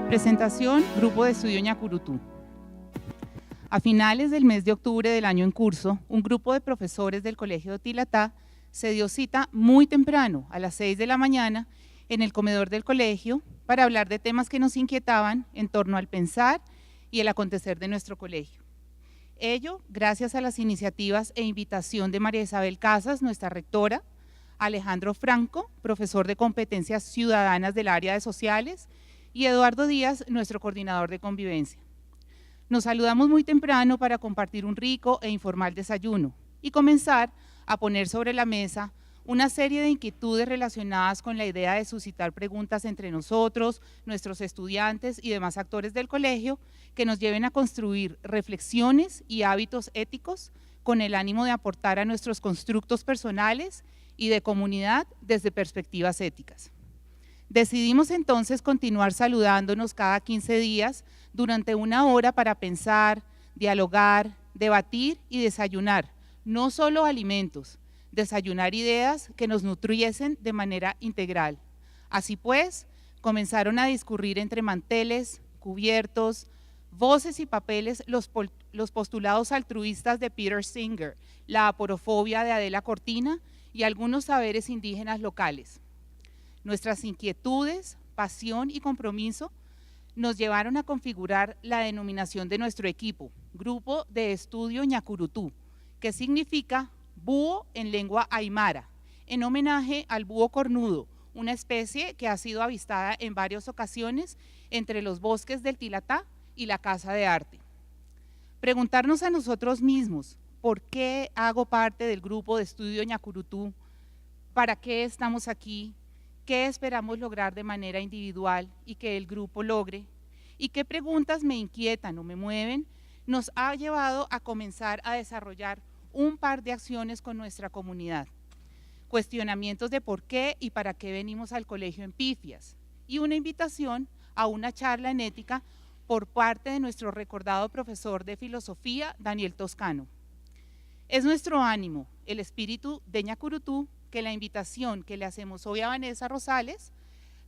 Presentación, Grupo de Estudio Ñacurutú. A finales del mes de octubre del año en curso, un grupo de profesores del Colegio de Tilatá se dio cita muy temprano, a las 6 de la mañana, en el comedor del colegio, para hablar de temas que nos inquietaban en torno al pensar y el acontecer de nuestro colegio. Ello gracias a las iniciativas e invitación de María Isabel Casas, nuestra rectora, Alejandro Franco, profesor de competencias ciudadanas del área de sociales, y Eduardo Díaz, nuestro coordinador de convivencia. Nos saludamos muy temprano para compartir un rico e informal desayuno y comenzar a poner sobre la mesa una serie de inquietudes relacionadas con la idea de suscitar preguntas entre nosotros, nuestros estudiantes y demás actores del colegio que nos lleven a construir reflexiones y hábitos éticos con el ánimo de aportar a nuestros constructos personales y de comunidad desde perspectivas éticas. Decidimos entonces continuar saludándonos cada 15 días durante una hora para pensar, dialogar, debatir y desayunar, no solo alimentos, desayunar ideas que nos nutriesen de manera integral. Así pues, comenzaron a discurrir entre manteles, cubiertos, voces y papeles los postulados altruistas de Peter Singer, la aporofobia de Adela Cortina y algunos saberes indígenas locales. Nuestras inquietudes, pasión y compromiso nos llevaron a configurar la denominación de nuestro equipo, Grupo de Estudio Ñacurutú, que significa búho en lengua aymara, en homenaje al búho cornudo, una especie que ha sido avistada en varias ocasiones entre los bosques del Tilatá y la Casa de Arte. Preguntarnos a nosotros mismos, ¿por qué hago parte del Grupo de Estudio Ñacurutú? ¿Para qué estamos aquí? ¿Qué esperamos lograr de manera individual y que el grupo logre? ¿Y qué preguntas me inquietan o me mueven? Nos ha llevado a comenzar a desarrollar un par de acciones con nuestra comunidad. Cuestionamientos de por qué y para qué venimos al colegio en Pifias y una invitación a una charla en ética por parte de nuestro recordado profesor de filosofía, Daniel Toscano. Es nuestro ánimo, el espíritu de Ñacurutú, que la invitación que le hacemos hoy a Vanessa Rosales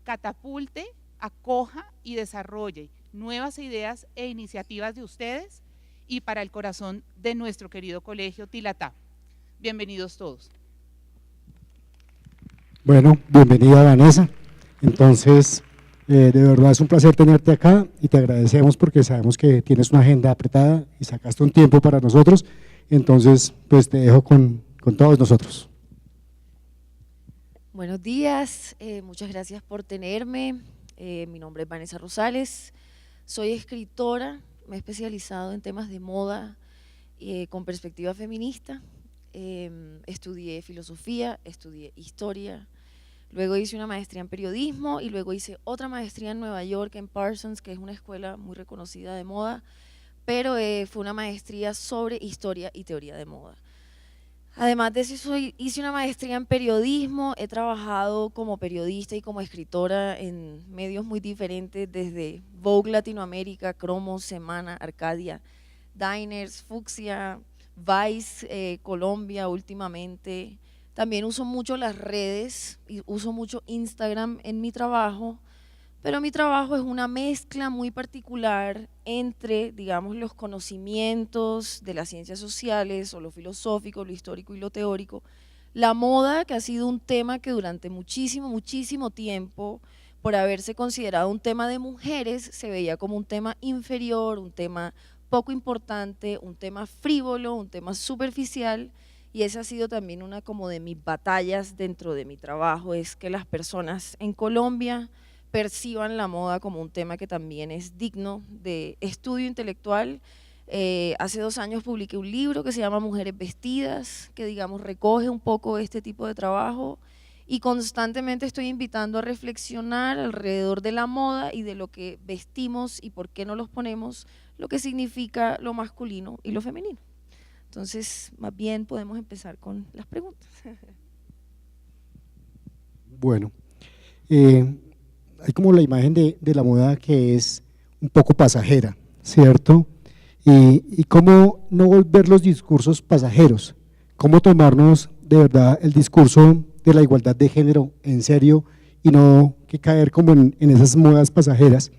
catapulte, acoja y desarrolle nuevas ideas e iniciativas de ustedes y para el corazón de nuestro querido colegio Tilatá. Bienvenidos todos. Bueno, bienvenida Vanessa. Entonces, de verdad es un placer tenerte acá y te agradecemos porque sabemos que tienes una agenda apretada y sacaste un tiempo para nosotros. Entonces, pues te dejo con todos nosotros. Buenos días, muchas gracias por tenerme. Mi nombre es Vanessa Rosales, soy escritora, me he especializado en temas de moda con perspectiva feminista. Estudié filosofía, estudié historia, luego hice una maestría en periodismo y luego hice otra maestría en Nueva York, en Parsons, que es una escuela muy reconocida de moda, pero fue una maestría sobre historia y teoría de moda. Además de eso, hice una maestría en periodismo, he trabajado como periodista y como escritora en medios muy diferentes, desde Vogue Latinoamérica, Cromo, Semana, Arcadia, Diners, Fucsia, Vice, Colombia últimamente. También uso mucho las redes, y uso mucho Instagram en mi trabajo, pero mi trabajo es una mezcla muy particular entre, digamos, los conocimientos de las ciencias sociales o lo filosófico, lo histórico y lo teórico, la moda, que ha sido un tema que durante muchísimo tiempo, por haberse considerado un tema de mujeres, se veía como un tema inferior, un tema poco importante, un tema frívolo, un tema superficial, y esa ha sido también una como de mis batallas dentro de mi trabajo, es que las personas en Colombia perciban la moda como un tema que también es digno de estudio intelectual. Hace 2 años publiqué un libro que se llama Mujeres Vestidas, que digamos recoge un poco este tipo de trabajo y constantemente estoy invitando a reflexionar alrededor de la moda y de lo que vestimos y por qué no los ponemos, lo que significa lo masculino y lo femenino. Entonces, más bien podemos empezar con las preguntas. Bueno, hay como la imagen de la moda que es un poco pasajera, ¿cierto? Y cómo no volver los discursos pasajeros, cómo tomarnos de verdad el discurso de la igualdad de género en serio y no que caer como en esas modas pasajeras.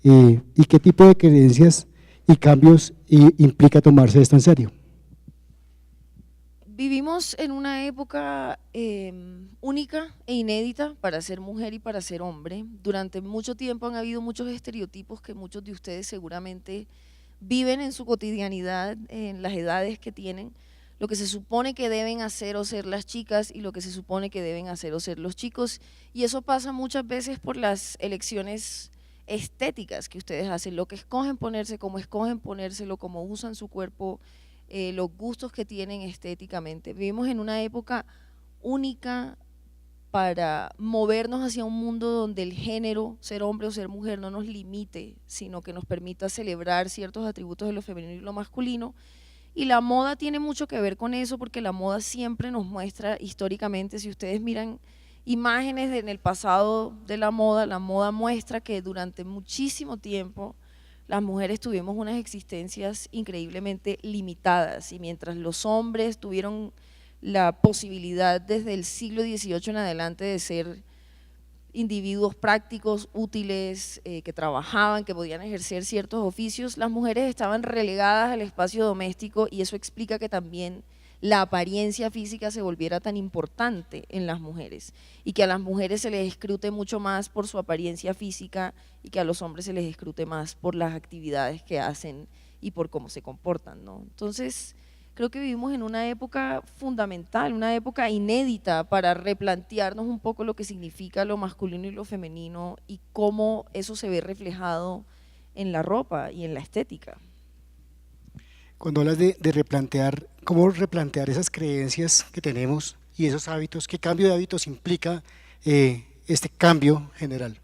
¿Y qué tipo de creencias y cambios implica tomarse esto en serio? Vivimos en una época única e inédita para ser mujer y para ser hombre. Durante mucho tiempo han habido muchos estereotipos que muchos de ustedes seguramente viven en su cotidianidad, en las edades que tienen, lo que se supone que deben hacer o ser las chicas y lo que se supone que deben hacer o ser los chicos, y eso pasa muchas veces por las elecciones estéticas que ustedes hacen, lo que escogen ponerse, cómo escogen ponérselo, cómo usan su cuerpo, los gustos que tienen estéticamente. Vivimos en una época única para movernos hacia un mundo donde el género, ser hombre o ser mujer, no nos limite, sino que nos permita celebrar ciertos atributos de lo femenino y lo masculino. Y la moda tiene mucho que ver con eso, porque la moda siempre nos muestra históricamente, si ustedes miran imágenes en el pasado de la moda muestra que durante muchísimo tiempo las mujeres tuvimos unas existencias increíblemente limitadas, y mientras los hombres tuvieron la posibilidad desde el siglo XVIII en adelante de ser individuos prácticos, útiles, que trabajaban, que podían ejercer ciertos oficios, las mujeres estaban relegadas al espacio doméstico, y eso explica que también la apariencia física se volviera tan importante en las mujeres, y que a las mujeres se les escrute mucho más por su apariencia física y que a los hombres se les escrute más por las actividades que hacen y por cómo se comportan, ¿no? Entonces, creo que vivimos en una época fundamental, una época inédita para replantearnos un poco lo que significa lo masculino y lo femenino y cómo eso se ve reflejado en la ropa y en la estética. Cuando hablas de replantear, ¿cómo replantear esas creencias que tenemos y esos hábitos? ¿Qué cambio de hábitos implica este cambio general?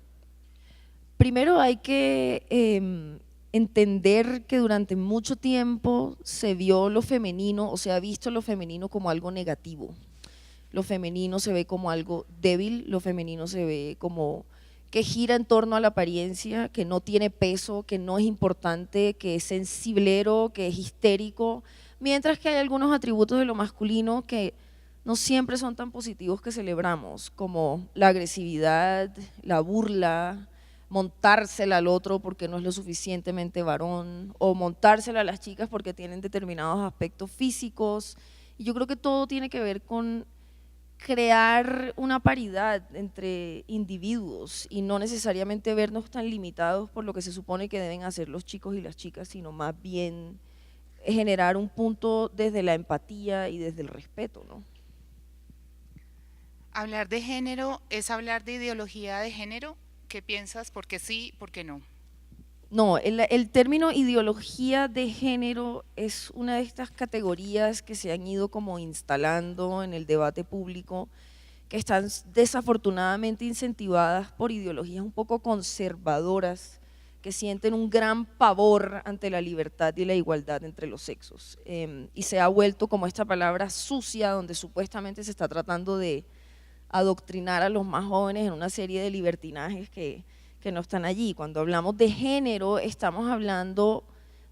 Primero hay que entender que durante mucho tiempo se vio lo femenino, o se ha visto lo femenino como algo negativo. Lo femenino se ve como algo débil, lo femenino se ve como que gira en torno a la apariencia, que no tiene peso, que no es importante, que es sensiblero, que es histérico, mientras que hay algunos atributos de lo masculino que no siempre son tan positivos que celebramos, como la agresividad, la burla, montársela al otro porque no es lo suficientemente varón, o montársela a las chicas porque tienen determinados aspectos físicos. Y yo creo que todo tiene que ver con crear una paridad entre individuos y no necesariamente vernos tan limitados por lo que se supone que deben hacer los chicos y las chicas, sino más bien generar un punto desde la empatía y desde el respeto, ¿no? Hablar de género es hablar de ideología de género. ¿Qué piensas? ¿Por qué sí? ¿Por qué no? No, el término ideología de género es una de estas categorías que se han ido como instalando en el debate público, que están desafortunadamente incentivadas por ideologías un poco conservadoras, que sienten un gran pavor ante la libertad y la igualdad entre los sexos. Y se ha vuelto como esta palabra sucia, donde supuestamente se está tratando de adoctrinar a los más jóvenes en una serie de libertinajes que no están allí. Cuando hablamos de género, estamos hablando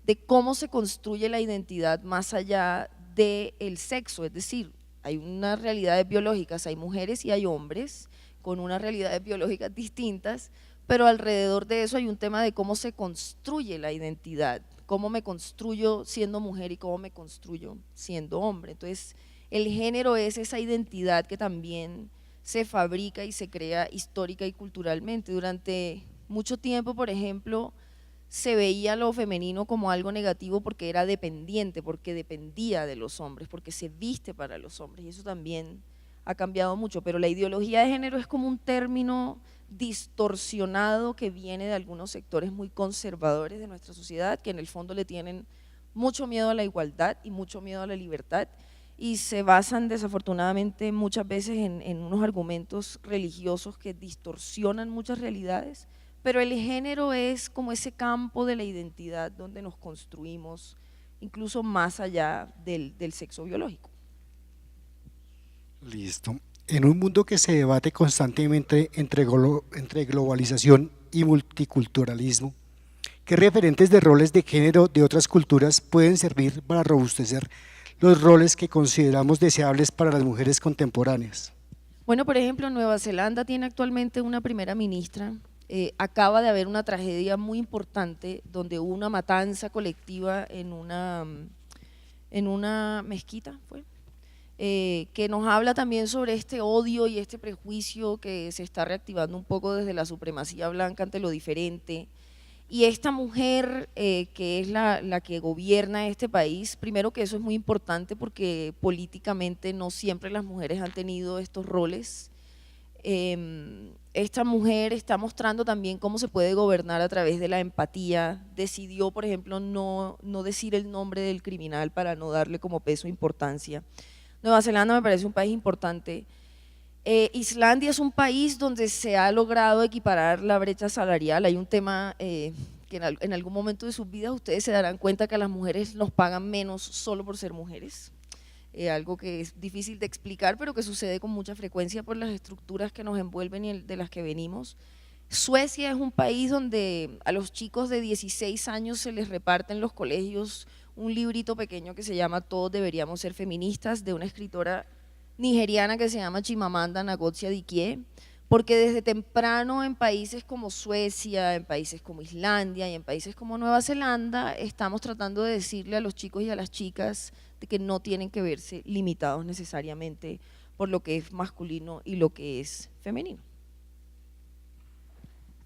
de cómo se construye la identidad más allá del sexo, es decir, hay unas realidades biológicas, hay mujeres y hay hombres con unas realidades biológicas distintas, pero alrededor de eso hay un tema de cómo se construye la identidad, cómo me construyo siendo mujer y cómo me construyo siendo hombre. Entonces, el género es esa identidad que también se fabrica y se crea histórica y culturalmente. Durante mucho tiempo, por ejemplo, se veía lo femenino como algo negativo porque era dependiente, porque dependía de los hombres, porque se viste para los hombres, y eso también ha cambiado mucho. Pero la ideología de género es como un término distorsionado que viene de algunos sectores muy conservadores de nuestra sociedad, que en el fondo le tienen mucho miedo a la igualdad y mucho miedo a la libertad, y se basan desafortunadamente muchas veces en unos argumentos religiosos que distorsionan muchas realidades, pero el género es como ese campo de la identidad donde nos construimos, incluso más allá del sexo biológico. Listo. En un mundo que se debate constantemente entre globalización y multiculturalismo, ¿qué referentes de roles de género de otras culturas pueden servir para robustecer los roles que consideramos deseables para las mujeres contemporáneas? Bueno, por ejemplo, Nueva Zelanda tiene actualmente una primera ministra acaba de haber una tragedia muy importante donde hubo una matanza colectiva en una mezquita, ¿fue? Que nos habla también sobre este odio y este prejuicio que se está reactivando un poco desde la supremacía blanca ante lo diferente. Y esta mujer que es la que gobierna este país, primero que eso es muy importante porque políticamente no siempre las mujeres han tenido estos roles. Esta mujer está mostrando también cómo se puede gobernar a través de la empatía. Decidió, por ejemplo, no decir el nombre del criminal para no darle como peso e importancia. Nueva Zelanda me parece un país importante. Islandia es un país donde se ha logrado equiparar la brecha salarial. Hay un tema que en algún momento de sus vidas ustedes se darán cuenta que a las mujeres nos pagan menos solo por ser mujeres. Algo que es difícil de explicar, pero que sucede con mucha frecuencia por las estructuras que nos envuelven y de las que venimos. Suecia es un país donde a los chicos de 16 años se les reparte en los colegios un librito pequeño que se llama Todos deberíamos ser feministas, de una escritora nigeriana que se llama Chimamanda Ngozi Adichie, porque desde temprano en países como Suecia, en países como Islandia y en países como Nueva Zelanda estamos tratando de decirle a los chicos y a las chicas de que no tienen que verse limitados necesariamente por lo que es masculino y lo que es femenino.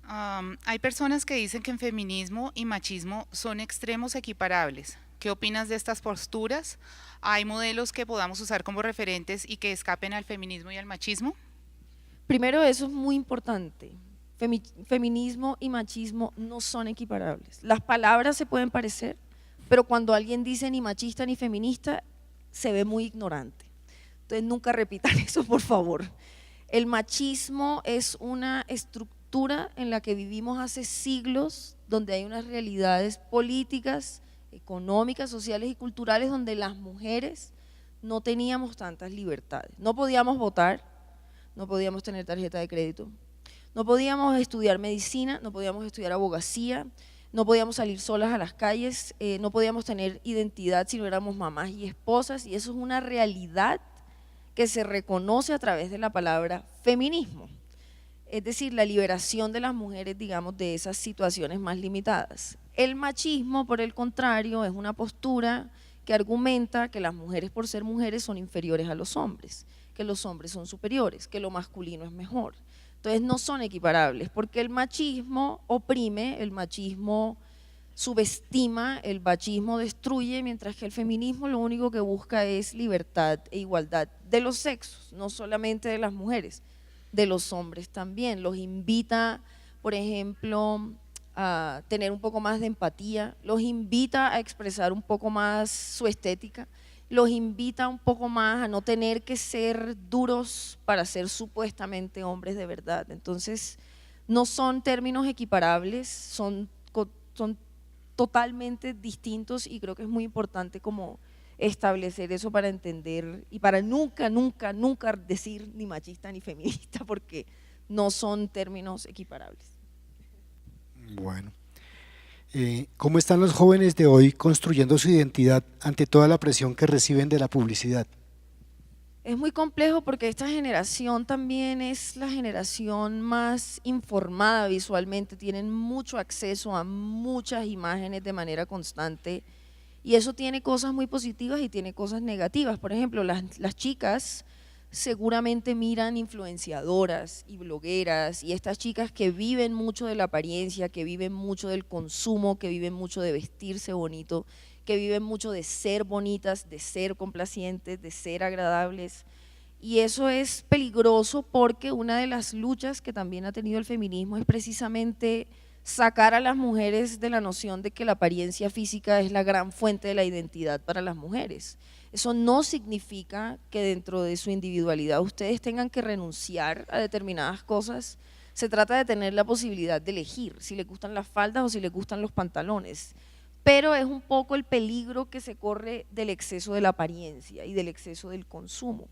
Hay personas que dicen que en feminismo y machismo son extremos equiparables. ¿Qué opinas de estas posturas? ¿Hay modelos que podamos usar como referentes y que escapen al feminismo y al machismo? Primero, eso es muy importante. Feminismo y machismo no son equiparables. Las palabras se pueden parecer, pero cuando alguien dice ni machista ni feminista, se ve muy ignorante. Entonces nunca repitan eso, por favor. El machismo es una estructura en la que vivimos hace siglos, donde hay unas realidades políticas, económicas, sociales y culturales donde las mujeres no teníamos tantas libertades. No podíamos votar, no podíamos tener tarjeta de crédito, no podíamos estudiar medicina, no podíamos estudiar abogacía, no podíamos salir solas a las calles, no podíamos tener identidad si no éramos mamás y esposas, y eso es una realidad que se reconoce a través de la palabra feminismo. Es decir, la liberación de las mujeres, digamos, de esas situaciones más limitadas. El machismo, por el contrario, es una postura que argumenta que las mujeres por ser mujeres son inferiores a los hombres, que los hombres son superiores, que lo masculino es mejor. Entonces no son equiparables, porque el machismo oprime, el machismo subestima, el machismo destruye, mientras que el feminismo lo único que busca es libertad e igualdad de los sexos, no solamente de las mujeres, de los hombres también. Los invita, por ejemplo, a tener un poco más de empatía, los invita a expresar un poco más su estética, los invita un poco más a no tener que ser duros para ser supuestamente hombres de verdad. Entonces, no son términos equiparables, son totalmente distintos, y creo que es muy importante como establecer eso para entender y para nunca decir ni machista ni feminista, porque no son términos equiparables. Bueno, ¿cómo están los jóvenes de hoy construyendo su identidad ante toda la presión que reciben de la publicidad? Es muy complejo porque esta generación también es la generación más informada visualmente, tienen mucho acceso a muchas imágenes de manera constante, y eso tiene cosas muy positivas y tiene cosas negativas. Por ejemplo, las chicas seguramente miran influenciadoras y blogueras, y estas chicas que viven mucho de la apariencia, que viven mucho del consumo, que viven mucho de vestirse bonito, que viven mucho de ser bonitas, de ser complacientes, de ser agradables, y eso es peligroso porque una de las luchas que también ha tenido el feminismo es precisamente sacar a las mujeres de la noción de que la apariencia física es la gran fuente de la identidad para las mujeres. Eso no significa que dentro de su individualidad ustedes tengan que renunciar a determinadas cosas. Se trata de tener la posibilidad de elegir si les gustan las faldas o si les gustan los pantalones, pero es un poco el peligro que se corre del exceso de la apariencia y del exceso del consumo.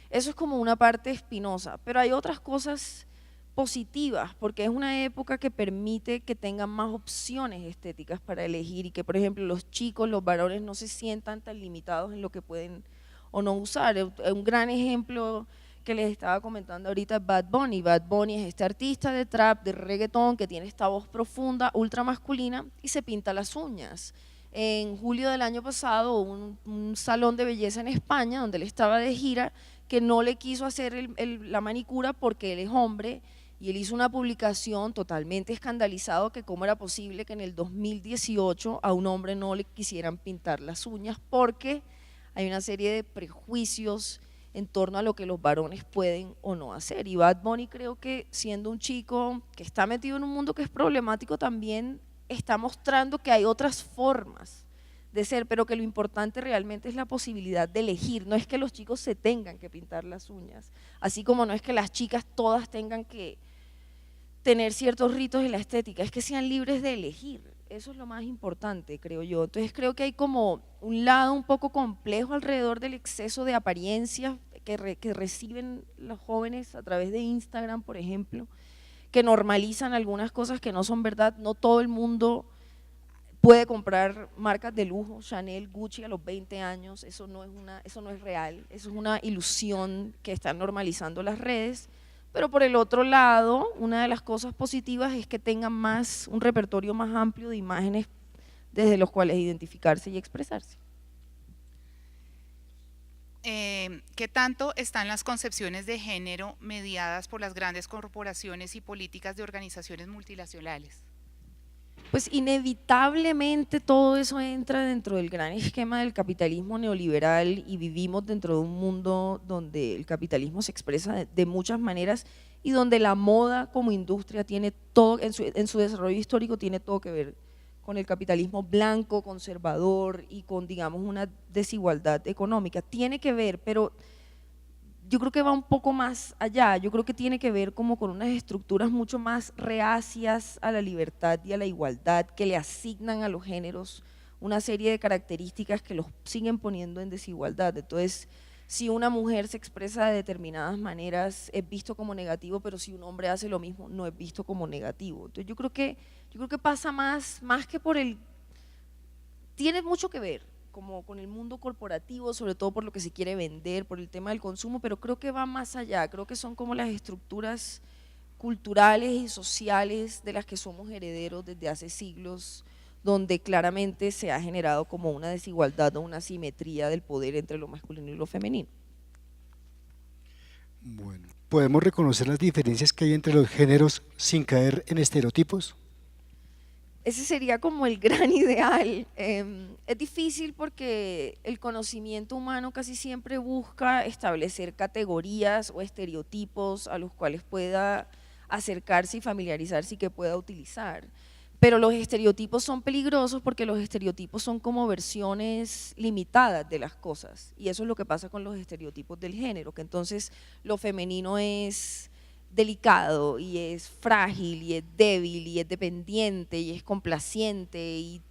Eso es como una parte espinosa, pero hay otras cosas positivas, porque es una época que permite que tengan más opciones estéticas para elegir, y que, por ejemplo, los chicos, los varones no se sientan tan limitados en lo que pueden o no usar. Un gran ejemplo que les estaba comentando ahorita, Bad Bunny. Bad Bunny es este artista de trap, de reggaetón, que tiene esta voz profunda, ultra masculina, y se pinta las uñas. En julio del año pasado hubo un salón de belleza en España, donde él estaba de gira, que no le quiso hacer la manicura porque él es hombre, y él hizo una publicación totalmente escandalizado que cómo era posible que en el 2018 a un hombre no le quisieran pintar las uñas, porque hay una serie de prejuicios en torno a lo que los varones pueden o no hacer. Y Bad Bunny, creo que siendo un chico que está metido en un mundo que es problemático, también está mostrando que hay otras formas de ser, pero que lo importante realmente es la posibilidad de elegir. No es que los chicos se tengan que pintar las uñas, así como no es que las chicas todas tengan que tener ciertos ritos en la estética, es que sean libres de elegir. Eso es lo más importante, creo yo. Entonces creo que hay como un lado un poco complejo alrededor del exceso de apariencias que reciben los jóvenes a través de Instagram, por ejemplo, que normalizan algunas cosas que no son verdad. No todo el mundo puede comprar marcas de lujo, Chanel, Gucci a los 20 años, eso no es real, eso es una ilusión que están normalizando las redes. Pero por el otro lado, una de las cosas positivas es que tengan un repertorio más amplio de imágenes desde los cuales identificarse y expresarse. ¿Qué tanto están las concepciones de género mediadas por las grandes corporaciones y políticas de organizaciones multinacionales? Pues inevitablemente todo eso entra dentro del gran esquema del capitalismo neoliberal, y vivimos dentro de un mundo donde el capitalismo se expresa de muchas maneras y donde la moda como industria tiene todo, en su desarrollo histórico tiene todo que ver con el capitalismo blanco, conservador y con, digamos, una desigualdad económica. Tiene que ver, pero yo creo que va un poco más allá. Yo creo que tiene que ver como con unas estructuras mucho más reacias a la libertad y a la igualdad, que le asignan a los géneros una serie de características que los siguen poniendo en desigualdad. Entonces, si una mujer se expresa de determinadas maneras es visto como negativo, pero si un hombre hace lo mismo no es visto como negativo. Entonces yo creo que pasa más que por tiene mucho que ver como con el mundo corporativo, sobre todo por lo que se quiere vender, por el tema del consumo, pero creo que va más allá. Creo que son como las estructuras culturales y sociales de las que somos herederos desde hace siglos, donde claramente se ha generado como una desigualdad o una asimetría del poder entre lo masculino y lo femenino. Bueno, ¿podemos reconocer las diferencias que hay entre los géneros sin caer en estereotipos? Ese sería como el gran ideal. Es difícil porque el conocimiento humano casi siempre busca establecer categorías o estereotipos a los cuales pueda acercarse y familiarizarse y que pueda utilizar. Pero los estereotipos son peligrosos porque los estereotipos son como versiones limitadas de las cosas, y eso es lo que pasa con los estereotipos del género, que entonces lo femenino es delicado y es frágil y es débil y es dependiente y es complaciente, y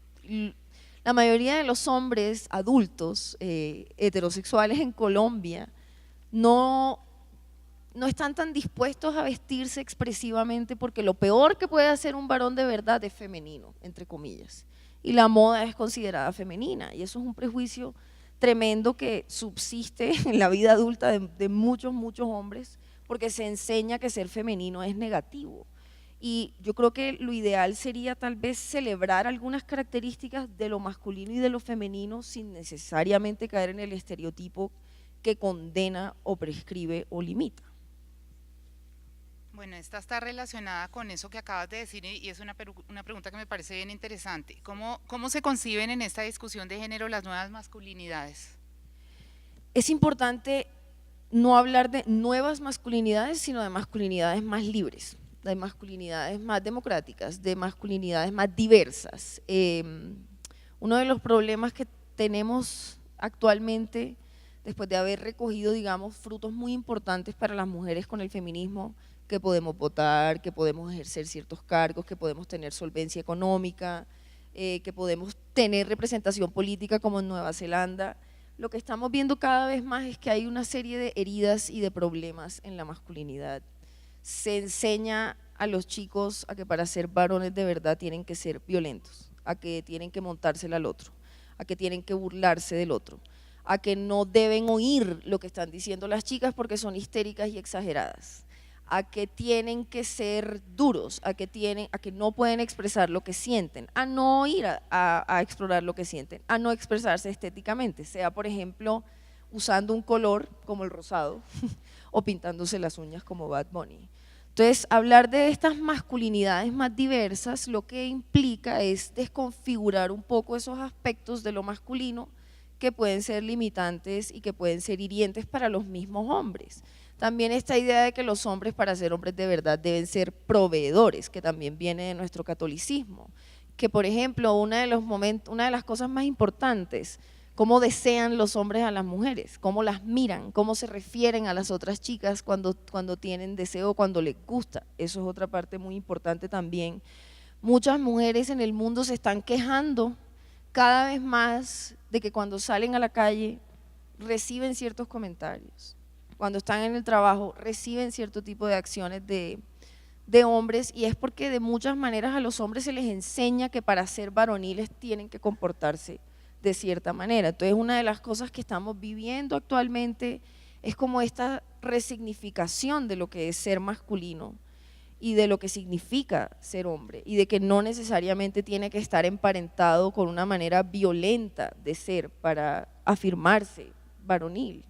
la mayoría de los hombres adultos heterosexuales en Colombia no están tan dispuestos a vestirse expresivamente, porque lo peor que puede hacer un varón de verdad es femenino, entre comillas, y la moda es considerada femenina, y eso es un prejuicio tremendo que subsiste en la vida adulta de muchos hombres, porque se enseña que ser femenino es negativo. Y yo creo que lo ideal sería tal vez celebrar algunas características de lo masculino y de lo femenino sin necesariamente caer en el estereotipo que condena o prescribe o limita. Bueno, esta está relacionada con eso que acabas de decir, y es una pregunta que me parece bien interesante. ¿Cómo se conciben en esta discusión de género las nuevas masculinidades? Es importante no hablar de nuevas masculinidades, sino de masculinidades más libres, de masculinidades más democráticas, de masculinidades más diversas. Uno de los problemas que tenemos actualmente, después de haber recogido, digamos, frutos muy importantes para las mujeres con el feminismo, que podemos votar, que podemos ejercer ciertos cargos, que podemos tener solvencia económica, que podemos tener representación política como en Nueva Zelanda, lo que estamos viendo cada vez más es que hay una serie de heridas y de problemas en la masculinidad. Se enseña a los chicos a que para ser varones de verdad tienen que ser violentos, a que tienen que montársela al otro, a que tienen que burlarse del otro, a que no deben oír lo que están diciendo las chicas porque son histéricas y exageradas, a que tienen que ser duros, a que no pueden expresar lo que sienten, a no ir a explorar lo que sienten, a no expresarse estéticamente, sea por ejemplo usando un color como el rosado o pintándose las uñas como Bad Bunny. Entonces, hablar de estas masculinidades más diversas lo que implica es desconfigurar un poco esos aspectos de lo masculino que pueden ser limitantes y que pueden ser hirientes para los mismos hombres. También esta idea de que los hombres, para ser hombres de verdad, deben ser proveedores, que también viene de nuestro catolicismo, que por ejemplo una de las cosas más importantes, cómo desean los hombres a las mujeres, cómo las miran, cómo se refieren a las otras chicas cuando tienen deseo, cuando les gusta, eso es otra parte muy importante también. Muchas mujeres en el mundo se están quejando cada vez más de que cuando salen a la calle reciben ciertos comentarios, cuando están en el trabajo reciben cierto tipo de acciones de hombres, y es porque de muchas maneras a los hombres se les enseña que para ser varoniles tienen que comportarse de cierta manera. Entonces una de las cosas que estamos viviendo actualmente es como esta resignificación de lo que es ser masculino y de lo que significa ser hombre, y de que no necesariamente tiene que estar emparentado con una manera violenta de ser para afirmarse varonil.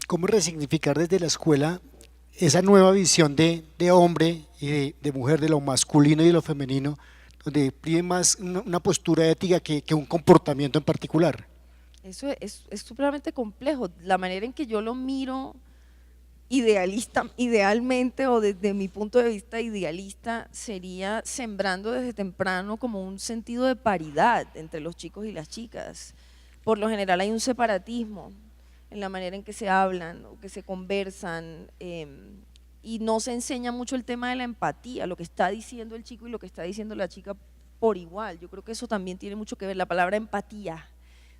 ¿Cómo resignificar desde la escuela esa nueva visión de hombre y de mujer, de lo masculino y de lo femenino, donde prive más una postura ética que un comportamiento en particular? Eso es supremamente complejo. La manera en que yo lo miro idealmente, o desde mi punto de vista idealista, sería sembrando desde temprano como un sentido de paridad entre los chicos y las chicas. Por lo general hay un separatismo en la manera en que se hablan o que se conversan, y no se enseña mucho el tema de la empatía, lo que está diciendo el chico y lo que está diciendo la chica por igual. Yo creo que eso también tiene mucho que ver, la palabra empatía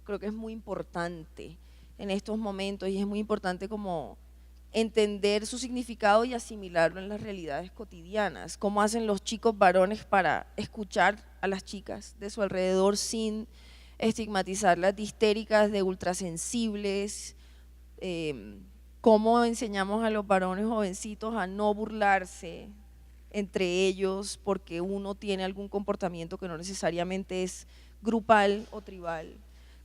creo que es muy importante en estos momentos, y es muy importante como entender su significado y asimilarlo en las realidades cotidianas. Cómo hacen los chicos varones para escuchar a las chicas de su alrededor sin estigmatizarlas de histéricas, de ultrasensibles. Cómo enseñamos a los varones jovencitos a no burlarse entre ellos porque uno tiene algún comportamiento que no necesariamente es grupal o tribal.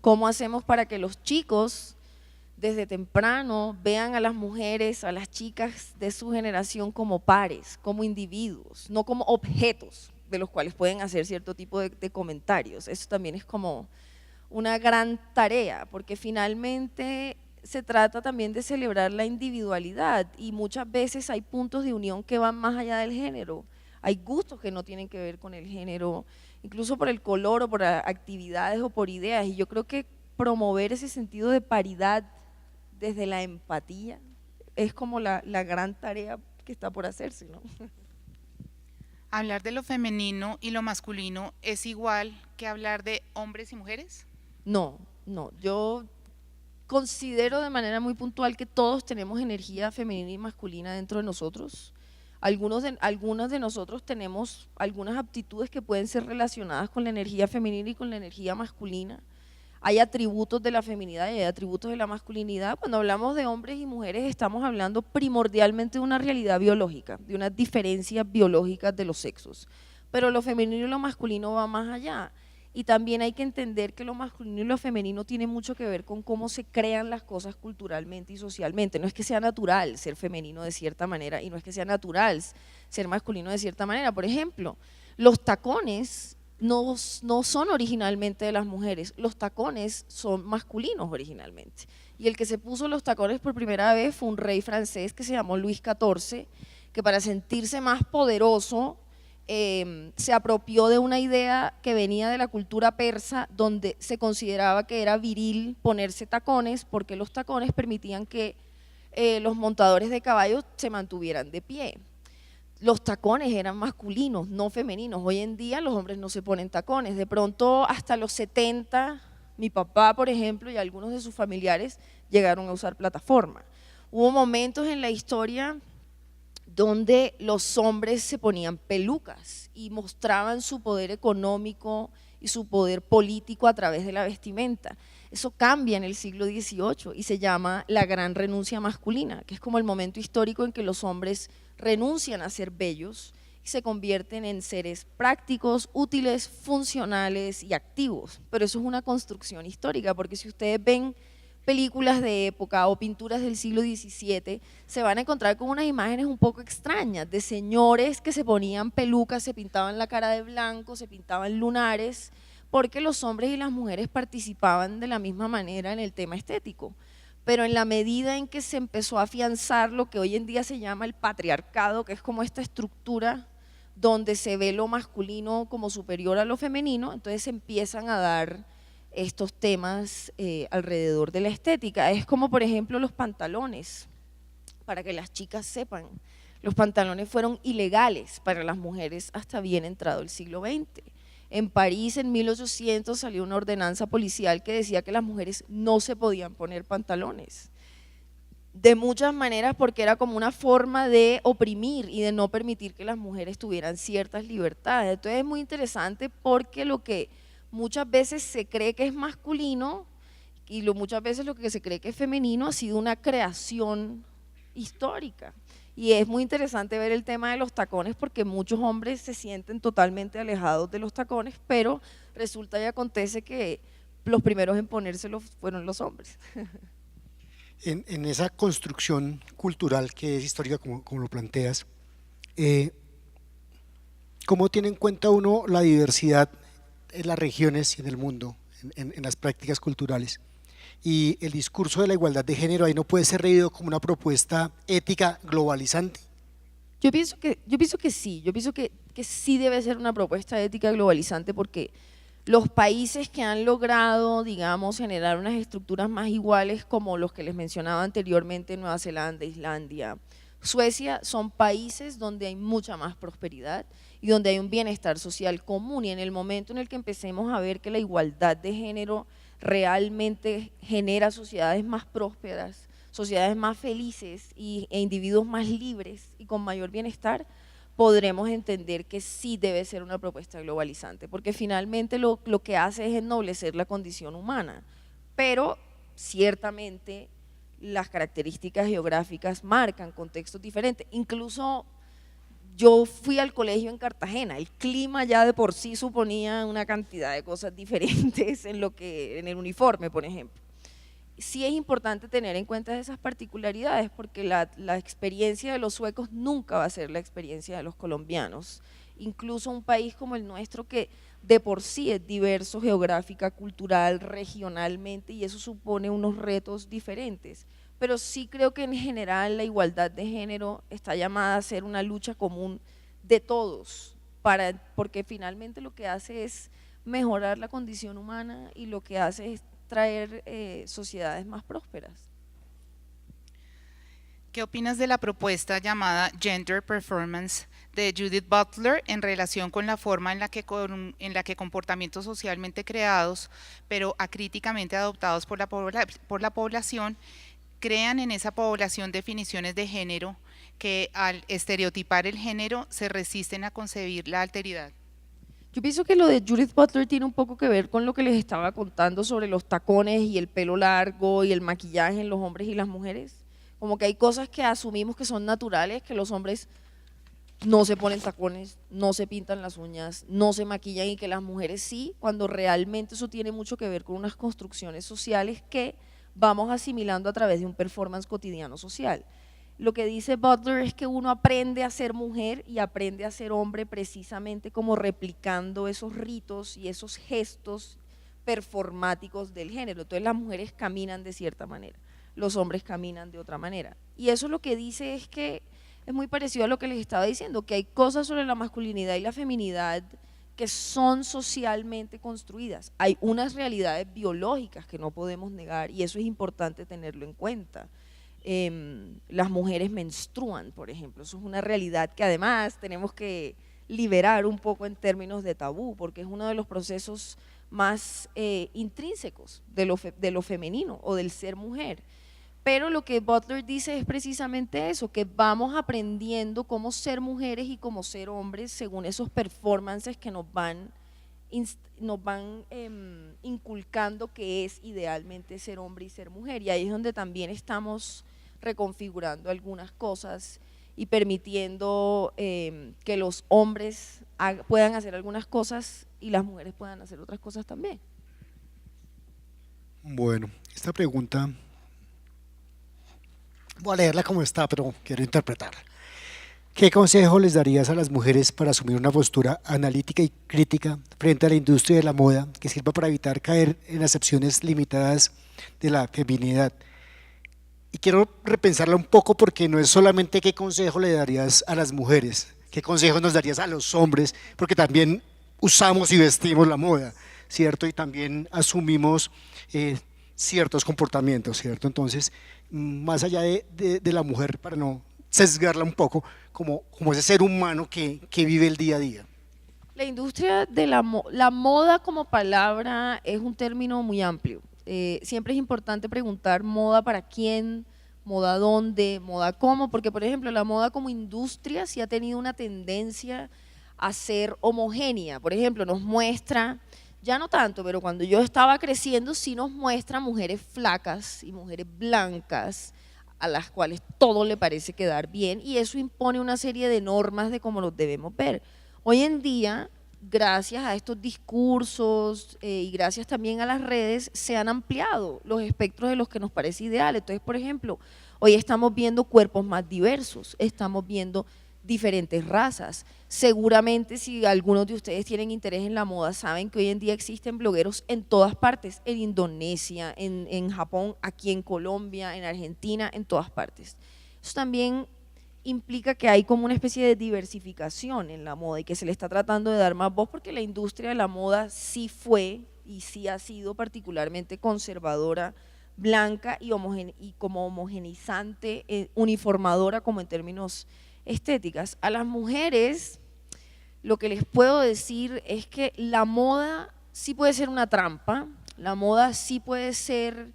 Cómo hacemos para que los chicos desde temprano vean a las mujeres, a las chicas de su generación como pares, como individuos, no como objetos de los cuales pueden hacer cierto tipo de comentarios. Eso también es como una gran tarea, porque finalmente se trata también de celebrar la individualidad, y muchas veces hay puntos de unión que van más allá del género. Hay gustos que no tienen que ver con el género, incluso por el color o por actividades o por ideas, y yo creo que promover ese sentido de paridad desde la empatía es como la gran tarea que está por hacerse, ¿no? ¿Hablar de lo femenino y lo masculino es igual que hablar de hombres y mujeres? No, yo considero de manera muy puntual que todos tenemos energía femenina y masculina dentro de nosotros. Algunos de nosotros tenemos algunas aptitudes que pueden ser relacionadas con la energía femenina y con la energía masculina. Hay atributos de la feminidad y hay atributos de la masculinidad. Cuando hablamos de hombres y mujeres estamos hablando primordialmente de una realidad biológica, de unas diferencias biológicas de los sexos, pero lo femenino y lo masculino va más allá, y también hay que entender que lo masculino y lo femenino tiene mucho que ver con cómo se crean las cosas culturalmente y socialmente. No es que sea natural ser femenino de cierta manera y no es que sea natural ser masculino de cierta manera. Por ejemplo, los tacones no son originalmente de las mujeres, los tacones son masculinos originalmente, y el que se puso los tacones por primera vez fue un rey francés que se llamó Luis XIV, que para sentirse más poderoso se apropió de una idea que venía de la cultura persa, donde se consideraba que era viril ponerse tacones porque los tacones permitían que los montadores de caballos se mantuvieran de pie. Los tacones eran masculinos, no femeninos. Hoy en día los hombres no se ponen tacones. De pronto hasta los 70, mi papá, por ejemplo, y algunos de sus familiares llegaron a usar plataforma. Hubo momentos en la historia donde los hombres se ponían pelucas y mostraban su poder económico y su poder político a través de la vestimenta. Eso cambia en el siglo XVIII y se llama la gran renuncia masculina, que es como el momento histórico en que los hombres renuncian a ser bellos y se convierten en seres prácticos, útiles, funcionales y activos. Pero eso es una construcción histórica, porque si ustedes ven películas de época o pinturas del siglo XVII, se van a encontrar con unas imágenes un poco extrañas de señores que se ponían pelucas, se pintaban la cara de blanco, se pintaban lunares, porque los hombres y las mujeres participaban de la misma manera en el tema estético. Pero en la medida en que se empezó a afianzar lo que hoy en día se llama el patriarcado, que es como esta estructura donde se ve lo masculino como superior a lo femenino, entonces se empiezan a dar estos temas alrededor de la estética. Es como por ejemplo los pantalones, para que las chicas sepan, los pantalones fueron ilegales para las mujeres hasta bien entrado el siglo XX. En París en 1800 salió una ordenanza policial que decía que las mujeres no se podían poner pantalones, de muchas maneras, porque era como una forma de oprimir y de no permitir que las mujeres tuvieran ciertas libertades. Entonces es muy interesante porque lo que muchas veces se cree que es masculino y muchas veces lo que se cree que es femenino ha sido una creación histórica. Y es muy interesante ver el tema de los tacones porque muchos hombres se sienten totalmente alejados de los tacones, pero resulta y acontece que los primeros en ponérselos fueron los hombres. En esa construcción cultural que es histórica, como lo planteas, ¿cómo tiene en cuenta uno la diversidad en las regiones y en el mundo, en las prácticas culturales? Y el discurso de la igualdad de género ahí no puede ser leído como una propuesta ética globalizante. Yo pienso que sí, yo pienso que sí debe ser una propuesta ética globalizante, porque los países que han logrado, digamos, generar unas estructuras más iguales, como los que les mencionaba anteriormente, Nueva Zelanda, Islandia, Suecia, son países donde hay mucha más prosperidad y donde hay un bienestar social común, y en el momento en el que empecemos a ver que la igualdad de género realmente genera sociedades más prósperas, sociedades más felices e individuos más libres y con mayor bienestar, podremos entender que sí debe ser una propuesta globalizante, porque finalmente lo que hace es ennoblecer la condición humana, pero ciertamente las características geográficas marcan contextos diferentes. Incluso yo fui al colegio en Cartagena, el clima ya de por sí suponía una cantidad de cosas diferentes en el uniforme, por ejemplo. Sí es importante tener en cuenta esas particularidades, porque la experiencia de los suecos nunca va a ser la experiencia de los colombianos. Incluso un país como el nuestro, que de por sí es diverso geográfica, cultural, regionalmente, y eso supone unos retos diferentes. Pero sí creo que en general la igualdad de género está llamada a ser una lucha común de todos, porque finalmente lo que hace es mejorar la condición humana y lo que hace es traer sociedades más prósperas. ¿Qué opinas de la propuesta llamada Gender Performance de Judith Butler en relación con la forma en la que comportamientos socialmente creados, pero acríticamente adoptados por la población, crean en esa población definiciones de género que al estereotipar el género se resisten a concebir la alteridad? Yo pienso que lo de Judith Butler tiene un poco que ver con lo que les estaba contando sobre los tacones y el pelo largo y el maquillaje en los hombres y las mujeres. Como que hay cosas que asumimos que son naturales, que los hombres no se ponen tacones, no se pintan las uñas, no se maquillan, y que las mujeres sí, cuando realmente eso tiene mucho que ver con unas construcciones sociales que vamos asimilando a través de un performance cotidiano social. Lo que dice Butler es que uno aprende a ser mujer y aprende a ser hombre precisamente como replicando esos ritos y esos gestos performáticos del género. Entonces las mujeres caminan de cierta manera, los hombres caminan de otra manera. Y eso lo que dice es que es muy parecido a lo que les estaba diciendo, que hay cosas sobre la masculinidad y la feminidad que son socialmente construidas. Hay unas realidades biológicas que no podemos negar, y eso es importante tenerlo en cuenta. Las mujeres menstruan, por ejemplo, eso es una realidad que además tenemos que liberar un poco en términos de tabú, porque es uno de los procesos más intrínsecos de lo femenino o del ser mujer. Pero lo que Butler dice es precisamente eso, que vamos aprendiendo cómo ser mujeres y cómo ser hombres según esos performances que nos van nos van inculcando qué es idealmente ser hombre y ser mujer, y ahí es donde también estamos reconfigurando algunas cosas y permitiendo que los hombres puedan hacer algunas cosas y las mujeres puedan hacer otras cosas también. Bueno, esta pregunta voy a leerla como está, pero quiero interpretarla. ¿Qué consejo les darías a las mujeres para asumir una postura analítica y crítica frente a la industria de la moda que sirva para evitar caer en acepciones limitadas de la feminidad? Y quiero repensarla un poco porque no es solamente qué consejo le darías a las mujeres, qué consejo nos darías a los hombres, porque también usamos y vestimos la moda, ¿cierto? Y también asumimos ciertos comportamientos, ¿cierto? Entonces, más allá de la mujer, para no sesgarla un poco, como ese ser humano que vive el día a día. La industria de la moda como palabra es un término muy amplio. Siempre es importante preguntar moda para quién, moda dónde, moda cómo, porque por ejemplo la moda como industria sí ha tenido una tendencia a ser homogénea. Por ejemplo, nos muestra, ya no tanto, pero cuando yo estaba creciendo sí nos muestra mujeres flacas y mujeres blancas a las cuales todo le parece quedar bien, y eso impone una serie de normas de cómo los debemos ver. Hoy en día, gracias a estos discursos y gracias también a las redes, se han ampliado los espectros de los que nos parece ideal. Entonces, por ejemplo, hoy estamos viendo cuerpos más diversos, estamos viendo diferentes razas. Seguramente si algunos de ustedes tienen interés en la moda, saben que hoy en día existen blogueros en todas partes, en Indonesia, en Japón, aquí en Colombia, en Argentina, en todas partes. Eso también implica que hay como una especie de diversificación en la moda y que se le está tratando de dar más voz, porque la industria de la moda sí fue y sí ha sido particularmente conservadora, blanca y como homogenizante, uniformadora como en términos estéticas. A las mujeres lo que les puedo decir es que la moda sí puede ser una trampa, la moda sí puede ser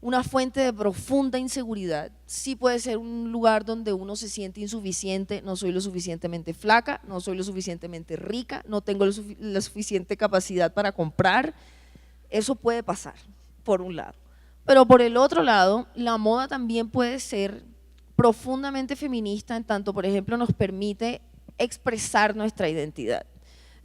una fuente de profunda inseguridad, sí puede ser un lugar donde uno se siente insuficiente, no soy lo suficientemente flaca, no soy lo suficientemente rica, no tengo la suficiente capacidad para comprar. Eso puede pasar, por un lado. Pero por el otro lado, la moda también puede ser profundamente feminista, en tanto, por ejemplo, nos permite expresar nuestra identidad.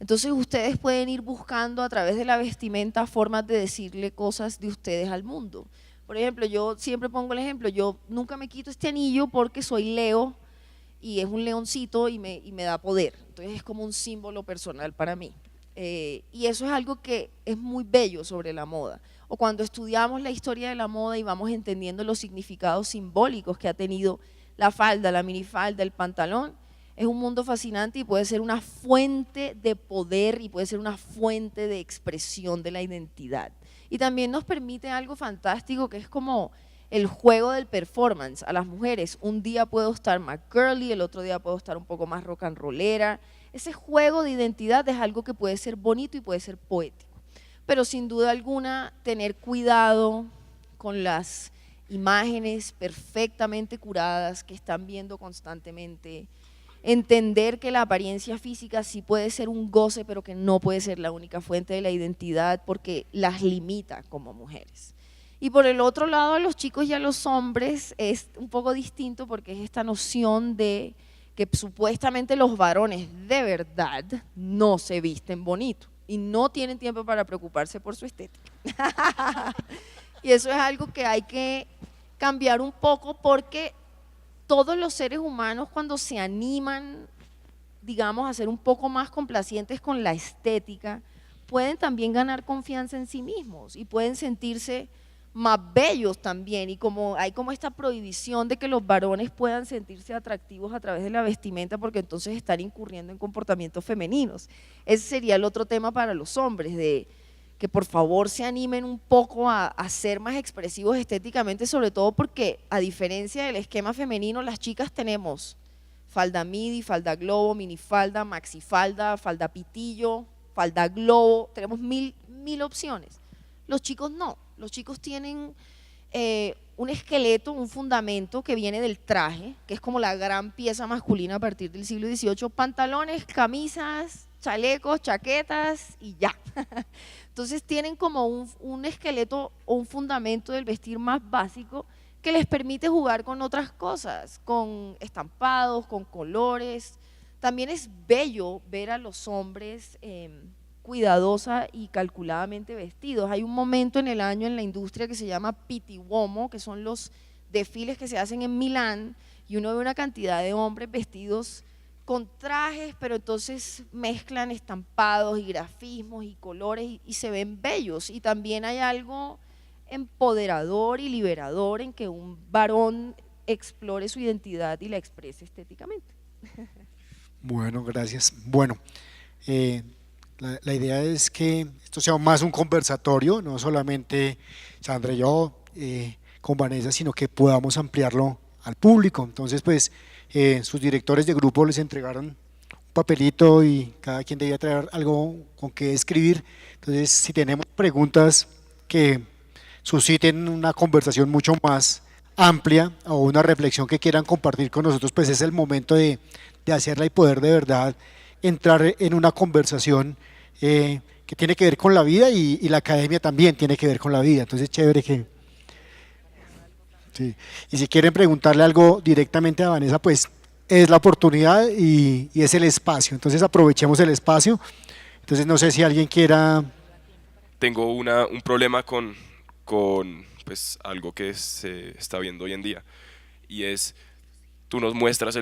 Entonces ustedes pueden ir buscando a través de la vestimenta formas de decirle cosas de ustedes al mundo. Por ejemplo, yo siempre pongo el ejemplo, yo nunca me quito este anillo porque soy Leo y es un leoncito y me da poder. Entonces es como un símbolo personal para mí. Y eso es algo que es muy bello sobre la moda. O cuando estudiamos la historia de la moda y vamos entendiendo los significados simbólicos que ha tenido la falda, la minifalda, el pantalón, es un mundo fascinante y puede ser una fuente de poder y puede ser una fuente de expresión de la identidad. Y también nos permite algo fantástico que es como el juego del performance. A las mujeres, un día puedo estar más girly, el otro día puedo estar un poco más rock and rollera. Ese juego de identidad es algo que puede ser bonito y puede ser poético. Pero sin duda alguna, tener cuidado con las imágenes perfectamente curadas que están viendo constantemente, entender que la apariencia física sí puede ser un goce, pero que no puede ser la única fuente de la identidad porque las limita como mujeres. Y por el otro lado, a los chicos y a los hombres es un poco distinto porque es esta noción de que supuestamente los varones de verdad no se visten bonito y no tienen tiempo para preocuparse por su estética. Y eso es algo que hay que cambiar un poco porque todos los seres humanos cuando se animan, digamos, a ser un poco más complacientes con la estética, pueden también ganar confianza en sí mismos y pueden sentirse más bellos también, y como hay como esta prohibición de que los varones puedan sentirse atractivos a través de la vestimenta porque entonces están incurriendo en comportamientos femeninos. Ese sería el otro tema para los hombres, de que por favor se animen un poco a ser más expresivos estéticamente, sobre todo porque a diferencia del esquema femenino, las chicas tenemos falda midi, falda globo, minifalda, maxifalda, falda pitillo, falda globo, tenemos mil opciones. Los chicos no, los chicos tienen un esqueleto, un fundamento que viene del traje, que es como la gran pieza masculina a partir del siglo XVIII, pantalones, camisas, chalecos, chaquetas y ya. Entonces tienen como un esqueleto o un fundamento del vestir más básico que les permite jugar con otras cosas, con estampados, con colores. También es bello ver a los hombres cuidadosa y calculadamente vestidos. Hay un momento en el año en la industria que se llama Pitti Uomo, que son los desfiles que se hacen en Milán, y uno ve una cantidad de hombres vestidos con trajes, pero entonces mezclan estampados y grafismos y colores y se ven bellos. Y también hay algo empoderador y liberador en que un varón explore su identidad y la exprese estéticamente. Bueno, gracias. Bueno, la idea es que esto sea más un conversatorio, no solamente Sandra y yo con Vanessa, sino que podamos ampliarlo al público. Entonces, pues, sus directores de grupo les entregaron un papelito y cada quien debía traer algo con que escribir. Entonces, si tenemos preguntas que susciten una conversación mucho más amplia o una reflexión que quieran compartir con nosotros, pues es el momento de hacerla y poder de verdad entrar en una conversación que tiene que ver con la vida y la academia también tiene que ver con la vida. Entonces, chévere que… Sí. Y si quieren preguntarle algo directamente a Vanessa, pues es la oportunidad y es el espacio. Entonces, aprovechemos el espacio. Entonces, no sé si alguien quiera… Tengo un problema con pues, algo que se está viendo hoy en día, y es, tú nos muestras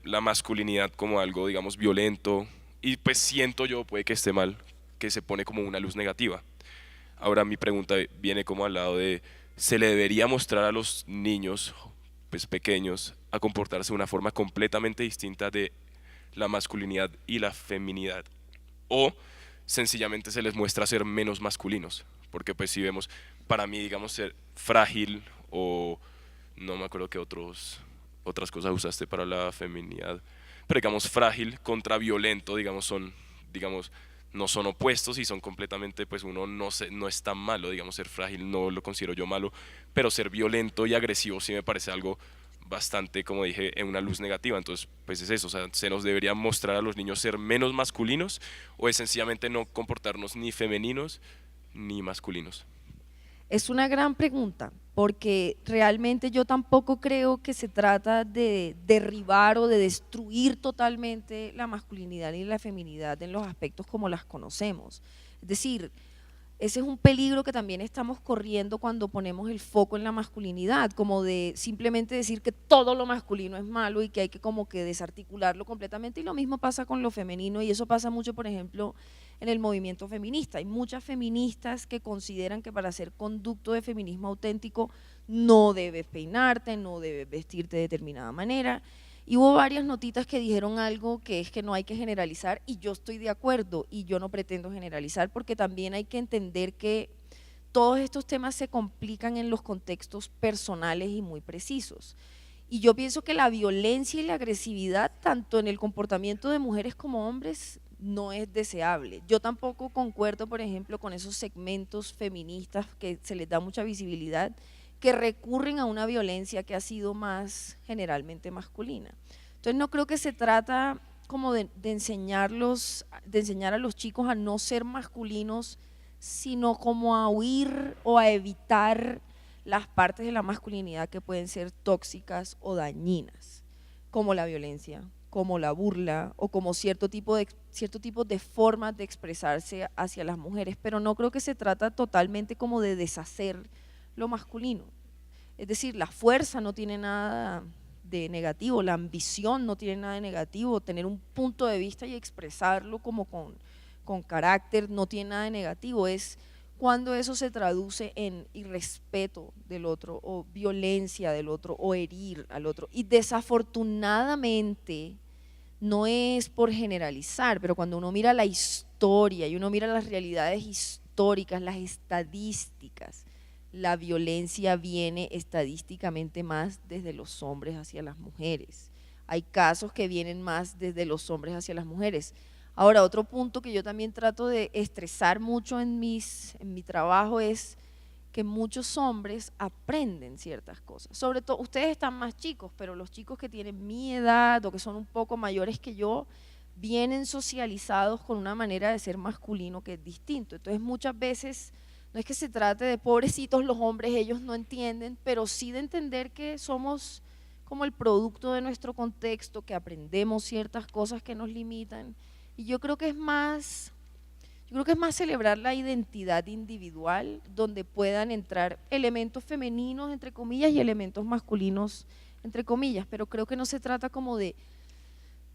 la masculinidad como algo, digamos, violento, y pues siento yo, puede que esté mal, que se pone como una luz negativa. Ahora mi pregunta viene como al lado de, ¿se le debería mostrar a los niños pues, pequeños a comportarse de una forma completamente distinta de la masculinidad y la feminidad? ¿O sencillamente se les muestra ser menos masculinos? Porque pues si vemos, para mí, digamos, ser frágil, o no me acuerdo qué otras cosas usaste para la feminidad, pero digamos frágil contra violento, digamos, no son opuestos y son completamente, pues uno no es tan malo, digamos, ser frágil no lo considero yo malo, pero ser violento y agresivo sí me parece algo bastante, como dije, en una luz negativa. Entonces, pues es eso, o sea, ¿se nos debería mostrar a los niños ser menos masculinos o es sencillamente no comportarnos ni femeninos ni masculinos? Es una gran pregunta, porque realmente yo tampoco creo que se trata de derribar o de destruir totalmente la masculinidad y la feminidad en los aspectos como las conocemos. Es decir, ese es un peligro que también estamos corriendo cuando ponemos el foco en la masculinidad, como de simplemente decir que todo lo masculino es malo y que hay que como que desarticularlo completamente, y lo mismo pasa con lo femenino, y eso pasa mucho, por ejemplo, en el movimiento feminista. Hay muchas feministas que consideran que para ser conducto de feminismo auténtico no debes peinarte, no debes vestirte de determinada manera. Y hubo varias notitas que dijeron algo, que es que no hay que generalizar, y yo estoy de acuerdo, y yo no pretendo generalizar, porque también hay que entender que todos estos temas se complican en los contextos personales y muy precisos. Y yo pienso que la violencia y la agresividad, tanto en el comportamiento de mujeres como hombres, no es deseable. Yo tampoco concuerdo, por ejemplo, con esos segmentos feministas que se les da mucha visibilidad, que recurren a una violencia que ha sido más generalmente masculina. Entonces no creo que se trata como de enseñar a los chicos a no ser masculinos, sino como a huir o a evitar las partes de la masculinidad que pueden ser tóxicas o dañinas, como la violencia, como la burla o como cierto tipo de formas de expresarse hacia las mujeres, pero no creo que se trata totalmente como de deshacer lo masculino. Es decir, la fuerza no tiene nada de negativo, la ambición no tiene nada de negativo, tener un punto de vista y expresarlo como con carácter no tiene nada de negativo, es cuando eso se traduce en irrespeto del otro o violencia del otro o herir al otro. Y desafortunadamente, no es por generalizar, pero cuando uno mira la historia y uno mira las realidades históricas, las estadísticas, la violencia viene estadísticamente más desde los hombres hacia las mujeres. Hay casos que vienen más desde los hombres hacia las mujeres. Ahora, otro punto que yo también trato de estresar mucho en mi trabajo es que muchos hombres aprenden ciertas cosas. Sobre todo, ustedes están más chicos, pero los chicos que tienen mi edad o que son un poco mayores que yo, vienen socializados con una manera de ser masculino que es distinto. Entonces muchas veces no es que se trate de pobrecitos los hombres, ellos no entienden, pero sí de entender que somos como el producto de nuestro contexto, que aprendemos ciertas cosas que nos limitan. Y yo creo que es más celebrar la identidad individual, donde puedan entrar elementos femeninos, entre comillas, y elementos masculinos, entre comillas, pero creo que no se trata como de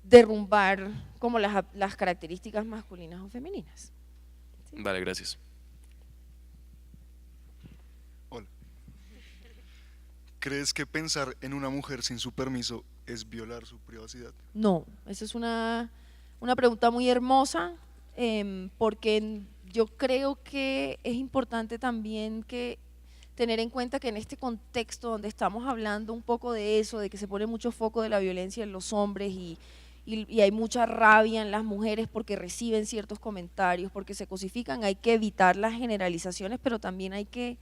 derrumbar como las características masculinas o femeninas. ¿Sí? Vale, gracias. Hola. ¿Crees que pensar en una mujer sin su permiso es violar su privacidad? No, esa es una pregunta muy hermosa, porque yo creo que es importante también que tener en cuenta que en este contexto donde estamos hablando un poco de eso, de que se pone mucho foco de la violencia en los hombres y hay mucha rabia en las mujeres porque reciben ciertos comentarios, porque se cosifican, hay que evitar las generalizaciones, pero también hay que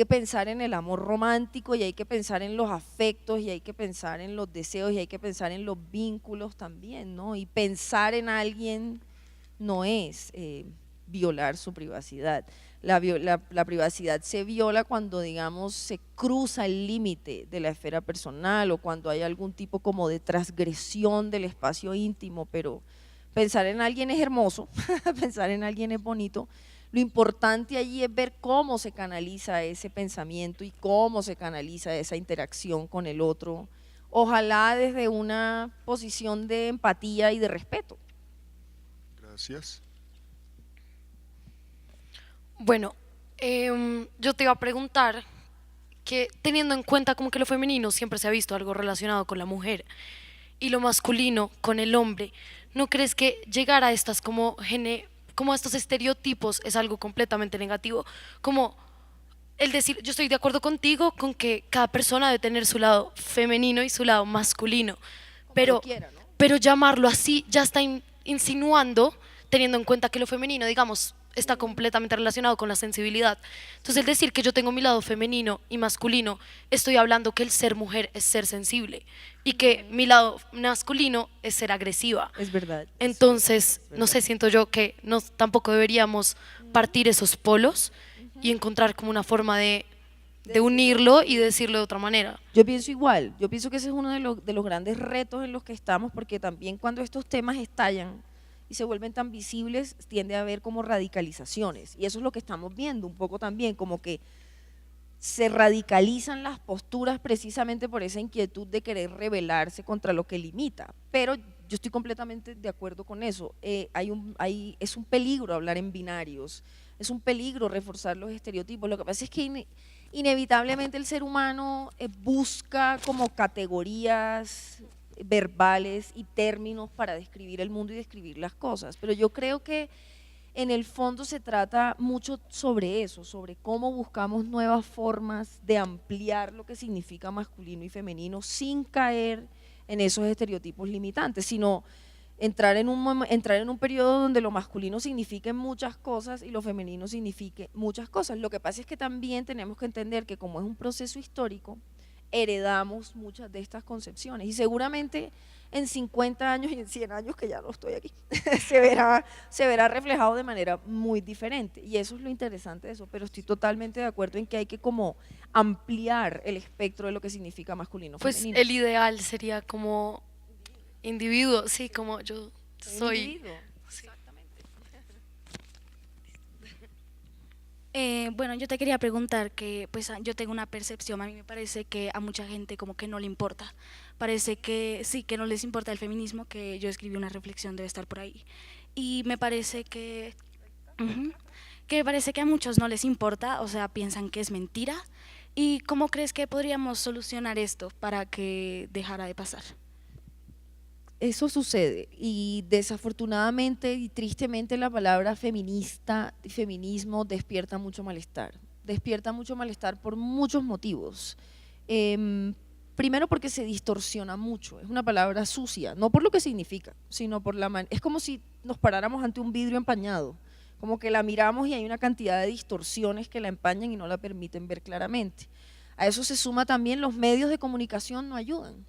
pensar en el amor romántico y hay que pensar en los afectos y hay que pensar en los deseos y hay que pensar en los vínculos también, ¿no? Y pensar en alguien no es violar su privacidad. La privacidad se viola cuando, digamos, se cruza el límite de la esfera personal o cuando hay algún tipo como de transgresión del espacio íntimo, pero pensar en alguien es hermoso, pensar en alguien es bonito. Lo importante allí es ver cómo se canaliza ese pensamiento y cómo se canaliza esa interacción con el otro, ojalá desde una posición de empatía y de respeto. Gracias. Bueno, yo te iba a preguntar que teniendo en cuenta como que lo femenino siempre se ha visto algo relacionado con la mujer y lo masculino con el hombre, ¿no crees que llegar a estas como a estos estereotipos es algo completamente negativo? Como el decir, yo estoy de acuerdo contigo con que cada persona debe tener su lado femenino y su lado masculino, pero llamarlo así ya está insinuando, teniendo en cuenta que lo femenino, digamos, está completamente relacionado con la sensibilidad. Entonces, el decir que yo tengo mi lado femenino y masculino, estoy hablando que el ser mujer es ser sensible y que mi lado masculino es ser agresiva. Es verdad. Entonces, no sé, siento yo que tampoco deberíamos partir esos polos y encontrar como una forma de unirlo y decirlo de otra manera. Yo pienso igual, yo pienso que ese es uno de los grandes retos en los que estamos, porque también cuando estos temas estallan y se vuelven tan visibles, tiende a haber como radicalizaciones, y eso es lo que estamos viendo un poco también, como que se radicalizan las posturas precisamente por esa inquietud de querer rebelarse contra lo que limita, pero yo estoy completamente de acuerdo con eso. Es un peligro hablar en binarios, es un peligro reforzar los estereotipos. Lo que pasa es que inevitablemente el ser humano busca como categorías verbales y términos para describir el mundo y describir las cosas, pero yo creo que en el fondo se trata mucho sobre eso, sobre cómo buscamos nuevas formas de ampliar lo que significa masculino y femenino sin caer en esos estereotipos limitantes, sino entrar en un periodo donde lo masculino signifique muchas cosas y lo femenino signifique muchas cosas. Lo que pasa es que también tenemos que entender que como es un proceso histórico, heredamos muchas de estas concepciones y seguramente en 50 años y en 100 años, que ya no estoy aquí, se verá reflejado de manera muy diferente, y eso es lo interesante de eso, pero estoy totalmente de acuerdo en que hay que como ampliar el espectro de lo que significa masculino, femenino. Pues el ideal sería como individuo, sí, como yo soy. Individuo. Sí. Bueno, yo te quería preguntar que pues yo tengo una percepción, a mí me parece que a mucha gente como que no le importa, parece que sí, que no les importa el feminismo, que yo escribí una reflexión, debe estar por ahí, y me parece que a muchos no les importa, o sea, piensan que es mentira. ¿Y cómo crees que podríamos solucionar esto para que dejara de pasar? Eso sucede y desafortunadamente y tristemente la palabra feminista y feminismo despierta mucho malestar por muchos motivos. Primero porque se distorsiona mucho, es una palabra sucia, no por lo que significa, sino por es como si nos paráramos ante un vidrio empañado, como que la miramos y hay una cantidad de distorsiones que la empañan y no la permiten ver claramente. A eso se suma también los medios de comunicación no ayudan.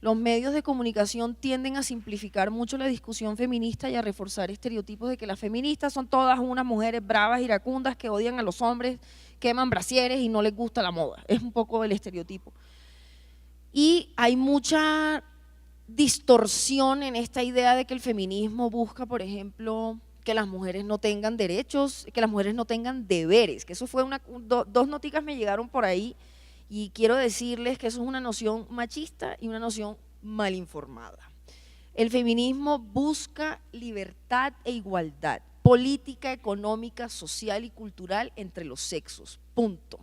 Los medios de comunicación tienden a simplificar mucho la discusión feminista y a reforzar estereotipos de que las feministas son todas unas mujeres bravas, iracundas, que odian a los hombres, queman brasieres y no les gusta la moda. Es un poco el estereotipo. Y hay mucha distorsión en esta idea de que el feminismo busca, por ejemplo, que las mujeres no tengan derechos, que las mujeres no tengan deberes, que eso fue dos noticas me llegaron por ahí y quiero decirles que eso es una noción machista y una noción mal informada. El feminismo busca libertad e igualdad, política, económica, social y cultural entre los sexos, punto.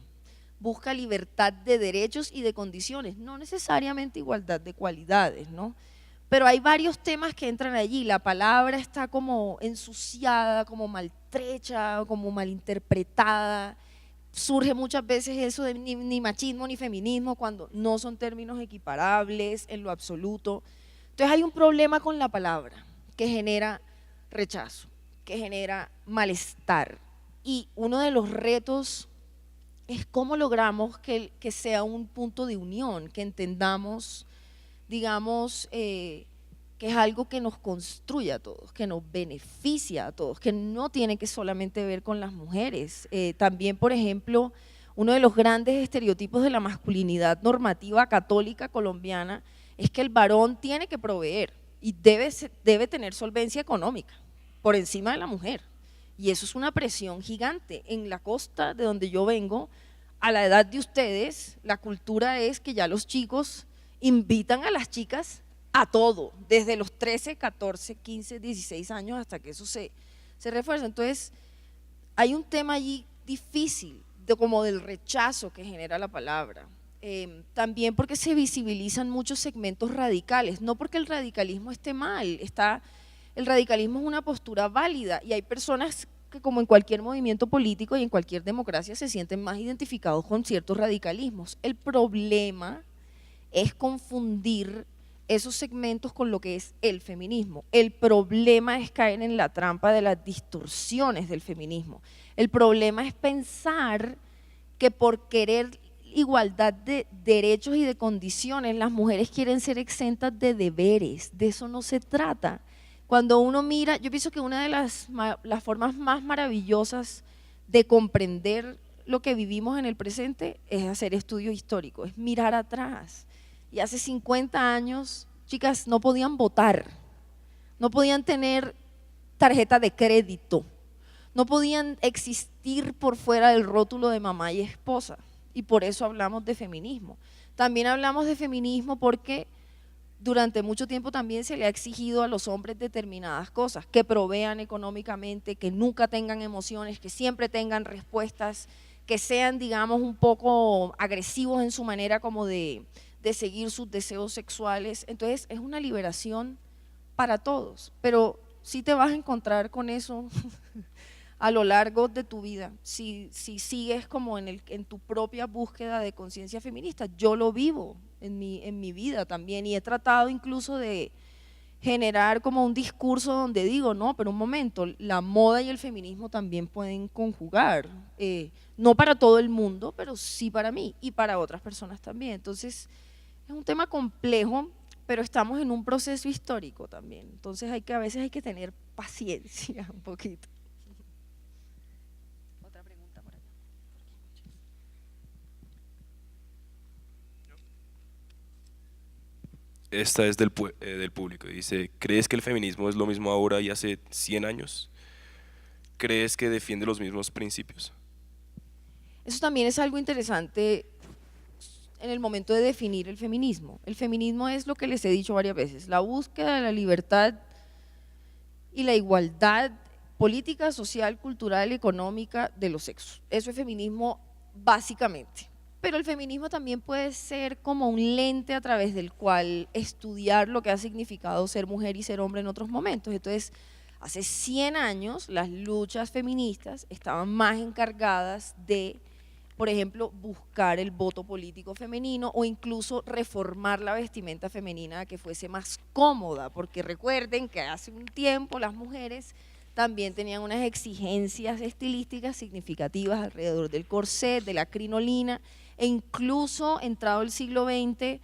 Busca libertad de derechos y de condiciones, no necesariamente igualdad de cualidades, ¿no? Pero hay varios temas que entran allí, la palabra está como ensuciada, como maltrecha, como malinterpretada, surge muchas veces eso de ni machismo ni feminismo cuando no son términos equiparables en lo absoluto. Entonces hay un problema con la palabra que genera rechazo, que genera malestar y uno de los retos es cómo logramos que sea un punto de unión, que entendamos, digamos, que es algo que nos construye a todos, que nos beneficia a todos, que no tiene que solamente ver con las mujeres. También, por ejemplo, uno de los grandes estereotipos de la masculinidad normativa católica colombiana es que el varón tiene que proveer y debe tener solvencia económica por encima de la mujer. Y eso es una presión gigante. En la costa de donde yo vengo, a la edad de ustedes, la cultura es que ya los chicos invitan a las chicas a todo, desde los 13, 14, 15, 16 años hasta que eso se refuerza. Entonces, hay un tema allí difícil, como del rechazo que genera la palabra. También porque se visibilizan muchos segmentos radicales, no porque el radicalismo esté mal, el radicalismo es una postura válida y hay personas que como en cualquier movimiento político y en cualquier democracia se sienten más identificados con ciertos radicalismos. El problema es confundir esos segmentos con lo que es el feminismo. El problema es caer en la trampa de las distorsiones del feminismo. El problema es pensar que por querer igualdad de derechos y de condiciones las mujeres quieren ser exentas de deberes. De eso no se trata. Cuando uno mira, yo pienso que una de las formas más maravillosas de comprender lo que vivimos en el presente es hacer estudio histórico, es mirar atrás. Y hace 50 años, chicas no podían votar, no podían tener tarjeta de crédito, no podían existir por fuera del rótulo de mamá y esposa. Y por eso hablamos de feminismo. También hablamos de feminismo porque durante mucho tiempo también se le ha exigido a los hombres determinadas cosas, que provean económicamente, que nunca tengan emociones, que siempre tengan respuestas, que sean, digamos, un poco agresivos en su manera como de seguir sus deseos sexuales. Entonces es una liberación para todos, pero sí te vas a encontrar con eso a lo largo de tu vida, si sigues como en tu propia búsqueda de conciencia feminista. Yo lo vivo en mi vida también y he tratado incluso de generar como un discurso donde digo, no, pero un momento, la moda y el feminismo también pueden conjugar, no para todo el mundo, pero sí para mí y para otras personas también. Entonces es un tema complejo, pero estamos en un proceso histórico también, entonces a veces hay que tener paciencia un poquito. Otra pregunta por allá. Esta es del público, dice: ¿crees que el feminismo es lo mismo ahora y hace 100 años? ¿Crees que defiende los mismos principios? Eso también es algo interesante en el momento de definir el feminismo. El feminismo es lo que les he dicho varias veces, la búsqueda de la libertad y la igualdad política, social, cultural, económica de los sexos. Eso es feminismo básicamente. Pero el feminismo también puede ser como un lente a través del cual estudiar lo que ha significado ser mujer y ser hombre en otros momentos. Entonces, hace 100 años las luchas feministas estaban más encargadas de, por ejemplo, buscar el voto político femenino o incluso reformar la vestimenta femenina a que fuese más cómoda, porque recuerden que hace un tiempo las mujeres también tenían unas exigencias estilísticas significativas alrededor del corset, de la crinolina, e incluso entrado el siglo XX,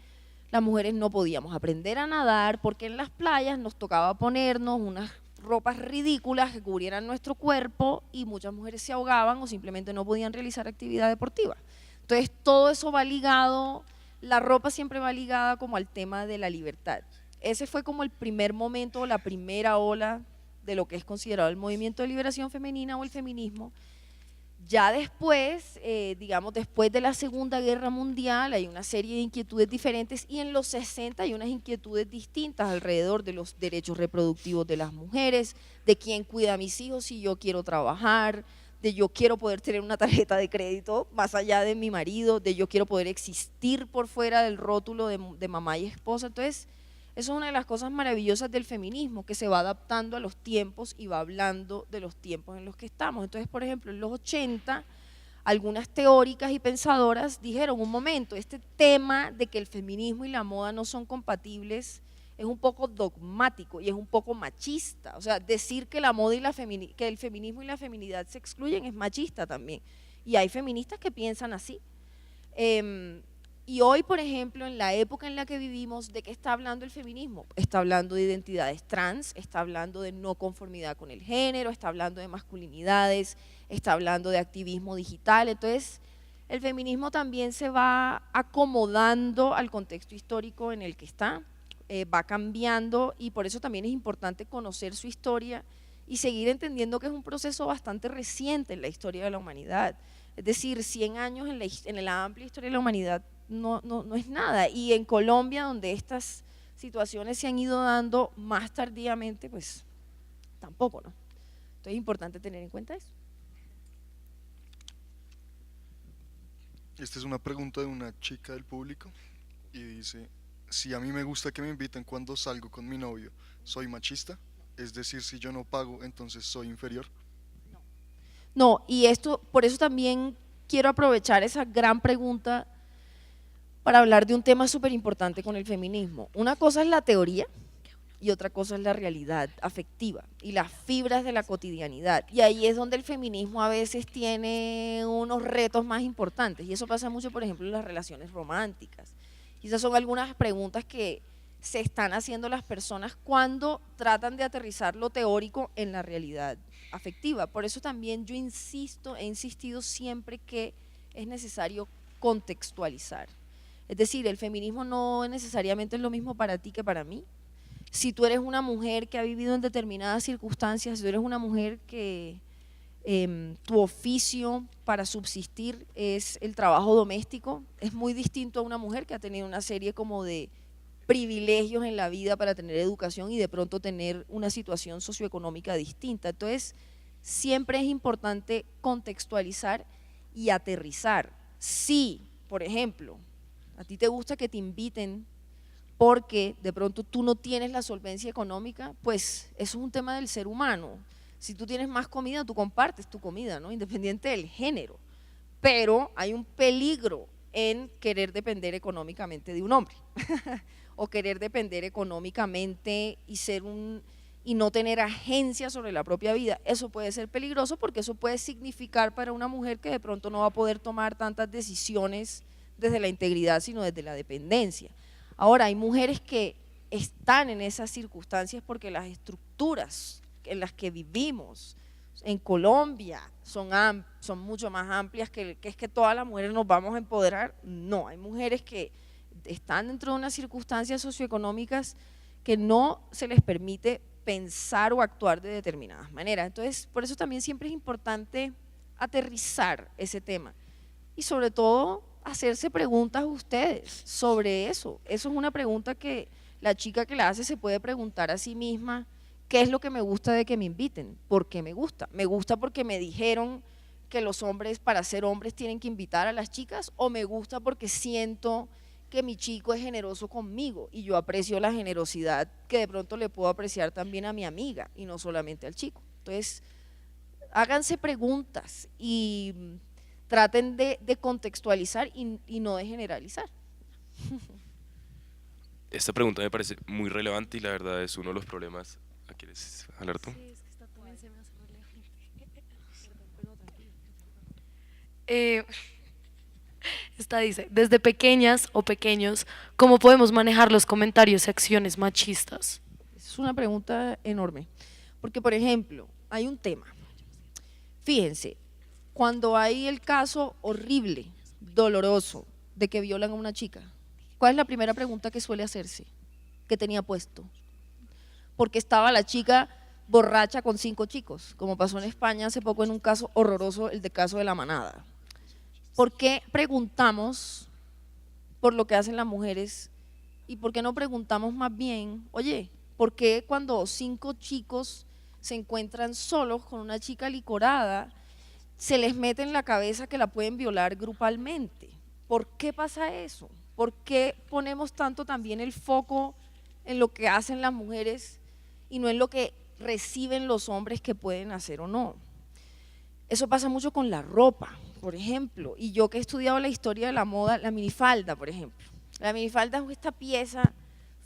las mujeres no podíamos aprender a nadar porque en las playas nos tocaba ponernos unas ropas ridículas que cubrieran nuestro cuerpo y muchas mujeres se ahogaban o simplemente no podían realizar actividad deportiva. Entonces todo eso va ligado, la ropa siempre va ligada como al tema de la libertad. Ese fue como el primer momento, la primera ola de lo que es considerado el movimiento de liberación femenina o el feminismo. Ya después, digamos, después de la Segunda Guerra Mundial hay una serie de inquietudes diferentes y en los 60 hay unas inquietudes distintas alrededor de los derechos reproductivos de las mujeres, de quién cuida a mis hijos si yo quiero trabajar, de yo quiero poder tener una tarjeta de crédito más allá de mi marido, de yo quiero poder existir por fuera del rótulo de mamá y esposa. Entonces, eso es una de las cosas maravillosas del feminismo, que se va adaptando a los tiempos y va hablando de los tiempos en los que estamos. Entonces, por ejemplo, en los 80, algunas teóricas y pensadoras dijeron, un momento, este tema de que el feminismo y la moda no son compatibles es un poco dogmático y es un poco machista. O sea, decir que la moda y que el feminismo y la feminidad se excluyen es machista también. Y hay feministas que piensan así. Y hoy, por ejemplo, en la época en la que vivimos, ¿de qué está hablando el feminismo? Está hablando de identidades trans, está hablando de no conformidad con el género, está hablando de masculinidades, está hablando de activismo digital. Entonces, el feminismo también se va acomodando al contexto histórico en el que está, va cambiando y por eso también es importante conocer su historia y seguir entendiendo que es un proceso bastante reciente en la historia de la humanidad. Es decir, 100 años en la amplia historia de la humanidad no es nada, y en Colombia, donde estas situaciones se han ido dando más tardíamente, pues tampoco, ¿no? Entonces es importante tener en cuenta eso. Esta es una pregunta de una chica del público y dice, si a mí me gusta que me inviten cuando salgo con mi novio, ¿soy machista? Es decir, si yo no pago, entonces soy inferior. No, y esto, por eso también quiero aprovechar esa gran pregunta para hablar de un tema súper importante con el feminismo. Una cosa es la teoría y otra cosa es la realidad afectiva y las fibras de la cotidianidad. Y ahí es donde el feminismo a veces tiene unos retos más importantes. Y eso pasa mucho, por ejemplo, en las relaciones románticas. Y esas son algunas preguntas que se están haciendo las personas cuando tratan de aterrizar lo teórico en la realidad afectiva. Por eso también yo he insistido siempre que es necesario contextualizar. Es decir, el feminismo no necesariamente es lo mismo para ti que para mí. Si tú eres una mujer que ha vivido en determinadas circunstancias, si tú eres una mujer que tu oficio para subsistir es el trabajo doméstico, es muy distinto a una mujer que ha tenido una serie como de privilegios en la vida para tener educación y de pronto tener una situación socioeconómica distinta. Entonces, siempre es importante contextualizar y aterrizar. Si, por ejemplo, a ti te gusta que te inviten porque de pronto tú no tienes la solvencia económica, pues eso es un tema del ser humano. Si tú tienes más comida, tú compartes tu comida, ¿no? Independiente del género. Pero hay un peligro en querer depender económicamente de un hombre o querer depender económicamente y no tener agencia sobre la propia vida. Eso puede ser peligroso porque eso puede significar para una mujer que de pronto no va a poder tomar tantas decisiones desde la integridad, sino desde la dependencia. Ahora, hay mujeres que están en esas circunstancias porque las estructuras en las que vivimos en Colombia son mucho más amplias que es que todas las mujeres nos vamos a empoderar. No, hay mujeres que están dentro de unas circunstancias socioeconómicas que no se les permite pensar o actuar de determinadas maneras. Entonces, por eso también siempre es importante aterrizar ese tema y sobre todo hacerse preguntas ustedes sobre eso. Eso es una pregunta que la chica que la hace se puede preguntar a sí misma: ¿qué es lo que me gusta de que me inviten? ¿Por qué me gusta? ¿Me gusta porque me dijeron que los hombres para ser hombres tienen que invitar a las chicas? ¿O me gusta porque siento que mi chico es generoso conmigo y yo aprecio la generosidad que de pronto le puedo apreciar también a mi amiga y no solamente al chico? Entonces, háganse preguntas y traten de contextualizar y no de generalizar. Esta pregunta me parece muy relevante y la verdad es uno de los problemas. ¿Quieres hablar tú? Sí, es que está todo Esta dice, desde pequeñas o pequeños, ¿cómo podemos manejar los comentarios y acciones machistas? Es una pregunta enorme, porque por ejemplo, hay un tema, fíjense, cuando hay el caso horrible, doloroso, de que violan a una chica, ¿cuál es la primera pregunta que suele hacerse? ¿Qué tenía puesto? Porque estaba la chica borracha con 5 chicos, como pasó en España hace poco en un caso horroroso, el de caso de La Manada. ¿Por qué preguntamos por lo que hacen las mujeres y por qué no preguntamos más bien, oye, ¿por qué cuando 5 chicos se encuentran solos con una chica licorada, se les mete en la cabeza que la pueden violar grupalmente? ¿Por qué pasa eso? ¿Por qué ponemos tanto también el foco en lo que hacen las mujeres y no en lo que reciben los hombres que pueden hacer o no? Eso pasa mucho con la ropa, por ejemplo, y yo que he estudiado la historia de la moda, la minifalda, por ejemplo. La minifalda es esta pieza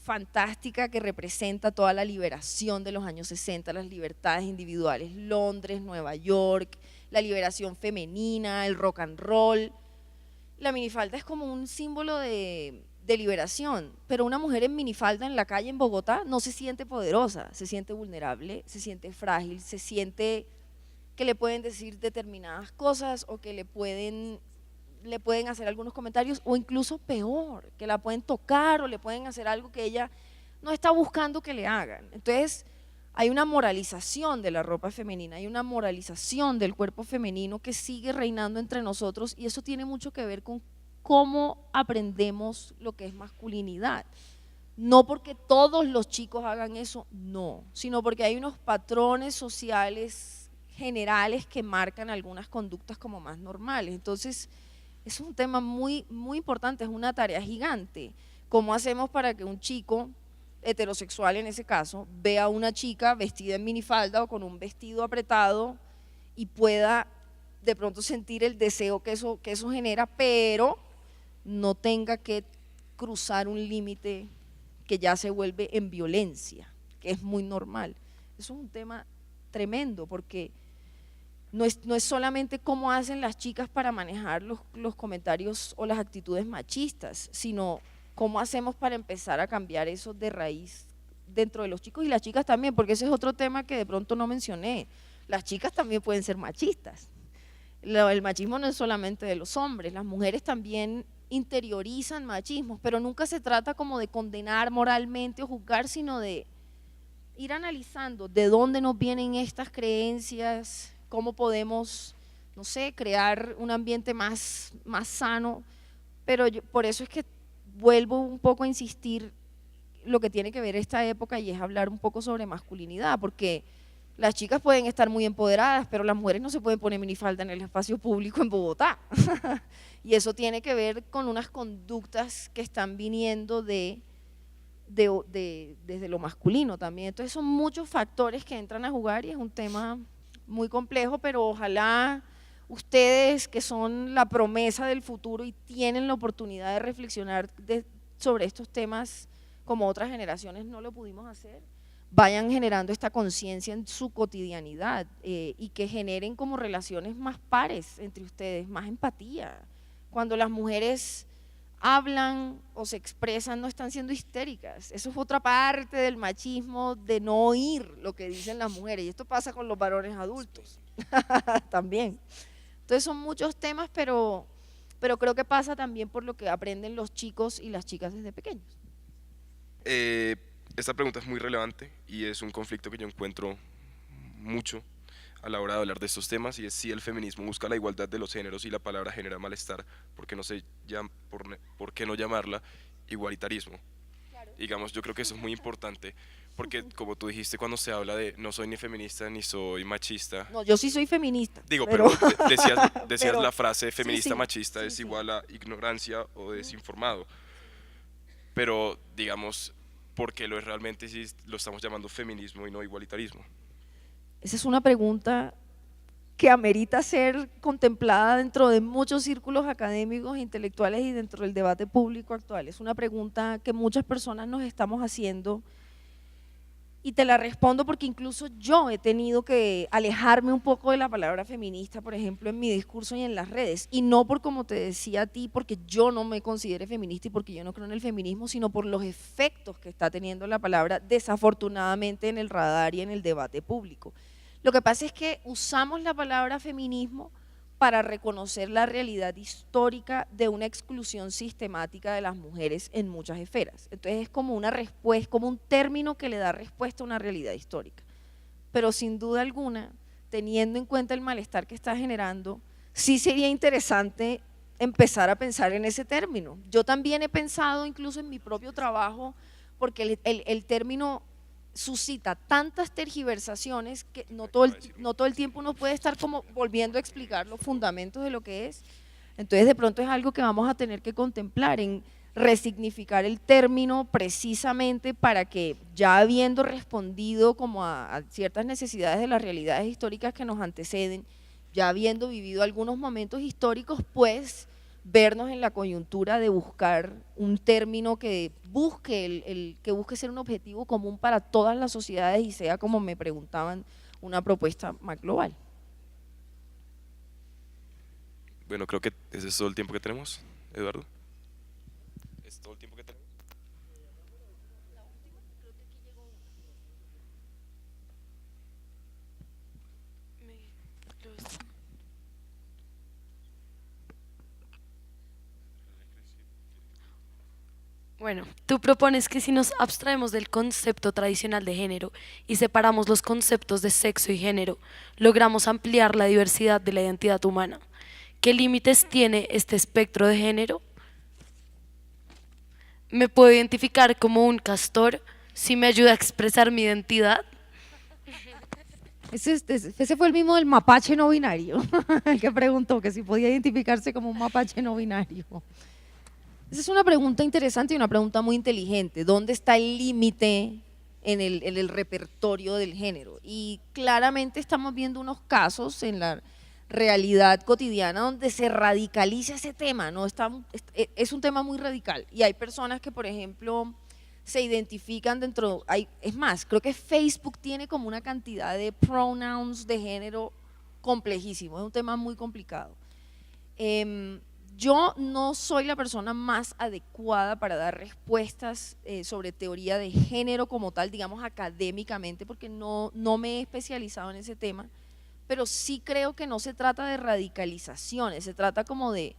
fantástica que representa toda la liberación de los años 60, las libertades individuales, Londres, Nueva York, la liberación femenina, el rock and roll. La minifalda es como un símbolo de liberación, pero una mujer en minifalda en la calle en Bogotá no se siente poderosa, se siente vulnerable, se siente frágil, se siente que le pueden decir determinadas cosas o que le pueden hacer algunos comentarios o incluso peor, que la pueden tocar o le pueden hacer algo que ella no está buscando que le hagan. Entonces hay una moralización de la ropa femenina, hay una moralización del cuerpo femenino que sigue reinando entre nosotros y eso tiene mucho que ver con cómo aprendemos lo que es masculinidad. No porque todos los chicos hagan eso, no, sino porque hay unos patrones sociales generales que marcan algunas conductas como más normales. Entonces, es un tema muy, muy importante, es una tarea gigante. ¿Cómo hacemos para que un chico heterosexual en ese caso vea a una chica vestida en minifalda o con un vestido apretado y pueda de pronto sentir el deseo que eso genera, pero no tenga que cruzar un límite que ya se vuelve en violencia, que es muy normal? Eso es un tema tremendo porque no es solamente cómo hacen las chicas para manejar los comentarios o las actitudes machistas, sino cómo hacemos para empezar a cambiar eso de raíz dentro de los chicos y las chicas también, porque ese es otro tema que de pronto no mencioné. Las chicas también pueden ser machistas. El machismo no es solamente de los hombres, las mujeres también interiorizan machismos, pero nunca se trata como de condenar moralmente o juzgar, sino de ir analizando de dónde nos vienen estas creencias, cómo podemos, no sé, crear un ambiente más sano, pero por eso es que vuelvo un poco a insistir lo que tiene que ver esta época y es hablar un poco sobre masculinidad, porque las chicas pueden estar muy empoderadas, pero las mujeres no se pueden poner minifalda en el espacio público en Bogotá y eso tiene que ver con unas conductas que están viniendo desde lo masculino también. Entonces son muchos factores que entran a jugar y es un tema muy complejo, pero ojalá ustedes que son la promesa del futuro y tienen la oportunidad de reflexionar sobre estos temas como otras generaciones no lo pudimos hacer, vayan generando esta conciencia en su cotidianidad y que generen como relaciones más pares entre ustedes, más empatía. Cuando las mujeres hablan o se expresan no están siendo histéricas, eso es otra parte del machismo, de no oír lo que dicen las mujeres y esto pasa con los varones adultos también. Entonces son muchos temas, pero creo que pasa también por lo que aprenden los chicos y las chicas desde pequeños. Esta pregunta es muy relevante y es un conflicto que yo encuentro mucho a la hora de hablar de estos temas, y es si el feminismo busca la igualdad de los géneros y la palabra genera malestar, ¿por qué no llamarla igualitarismo? Claro. Digamos, yo creo que eso es muy importante, porque como tú dijiste, cuando se habla de no soy ni feminista ni soy machista. No, yo sí soy feminista. Digo, pero decías pero, la frase feminista machista es igual a ignorancia o desinformado. Pero digamos, ¿por qué lo es realmente si lo estamos llamando feminismo y no igualitarismo? Esa es una pregunta que amerita ser contemplada dentro de muchos círculos académicos, intelectuales y dentro del debate público actual. Es una pregunta que muchas personas nos estamos haciendo Y te la respondo porque incluso yo he tenido que alejarme un poco de la palabra feminista, por ejemplo, en mi discurso y en las redes. Y no por, como te decía a ti, porque yo no me considere feminista y porque yo no creo en el feminismo, sino por los efectos que está teniendo la palabra desafortunadamente en el radar y en el debate público. Lo que pasa es que usamos la palabra feminismo para reconocer la realidad histórica de una exclusión sistemática de las mujeres en muchas esferas. Entonces es como una respuesta, como un término que le da respuesta a una realidad histórica. Pero sin duda alguna, teniendo en cuenta el malestar que está generando, sí sería interesante empezar a pensar en ese término. Yo también he pensado incluso en mi propio trabajo, porque el término suscita tantas tergiversaciones que no todo el tiempo uno puede estar como volviendo a explicar los fundamentos de lo que es. Entonces de pronto es algo que vamos a tener que contemplar en resignificar el término precisamente para que, ya habiendo respondido como a ciertas necesidades de las realidades históricas que nos anteceden, ya habiendo vivido algunos momentos históricos, pues vernos en la coyuntura de buscar un término que busque, que busque ser un objetivo común para todas las sociedades y sea, como me preguntaban, una propuesta más global. Bueno, creo que ese es todo el tiempo que tenemos, Eduardo. ¿Es todo el tiempo que tenemos? Bueno, tú propones que si nos abstraemos del concepto tradicional de género y separamos los conceptos de sexo y género, logramos ampliar la diversidad de la identidad humana. ¿Qué límites tiene este espectro de género? ¿Me puedo identificar como un castor si me ayuda a expresar mi identidad? Ese fue el mismo del mapache no binario, el que preguntó que si podía identificarse como un mapache no binario. Esa es una pregunta interesante y una pregunta muy inteligente. ¿Dónde está el límite en el repertorio del género? Y claramente estamos viendo unos casos en la realidad cotidiana donde se radicaliza ese tema, ¿no? Es un tema muy radical y hay personas que, por ejemplo, se identifican dentro, es más, creo que Facebook tiene como una cantidad de pronouns de género complejísimo, es un tema muy complicado. Yo no soy la persona más adecuada para dar respuestas sobre teoría de género como tal, digamos académicamente, porque no me he especializado en ese tema, pero sí creo que no se trata de radicalizaciones, se trata como de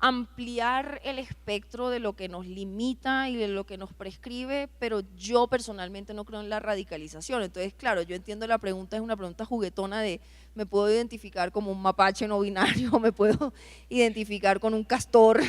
ampliar el espectro de lo que nos limita y de lo que nos prescribe, pero yo personalmente no creo en la radicalización. Entonces, claro, yo entiendo la pregunta, es una pregunta juguetona de me puedo identificar como un mapache no binario, me puedo identificar con un castor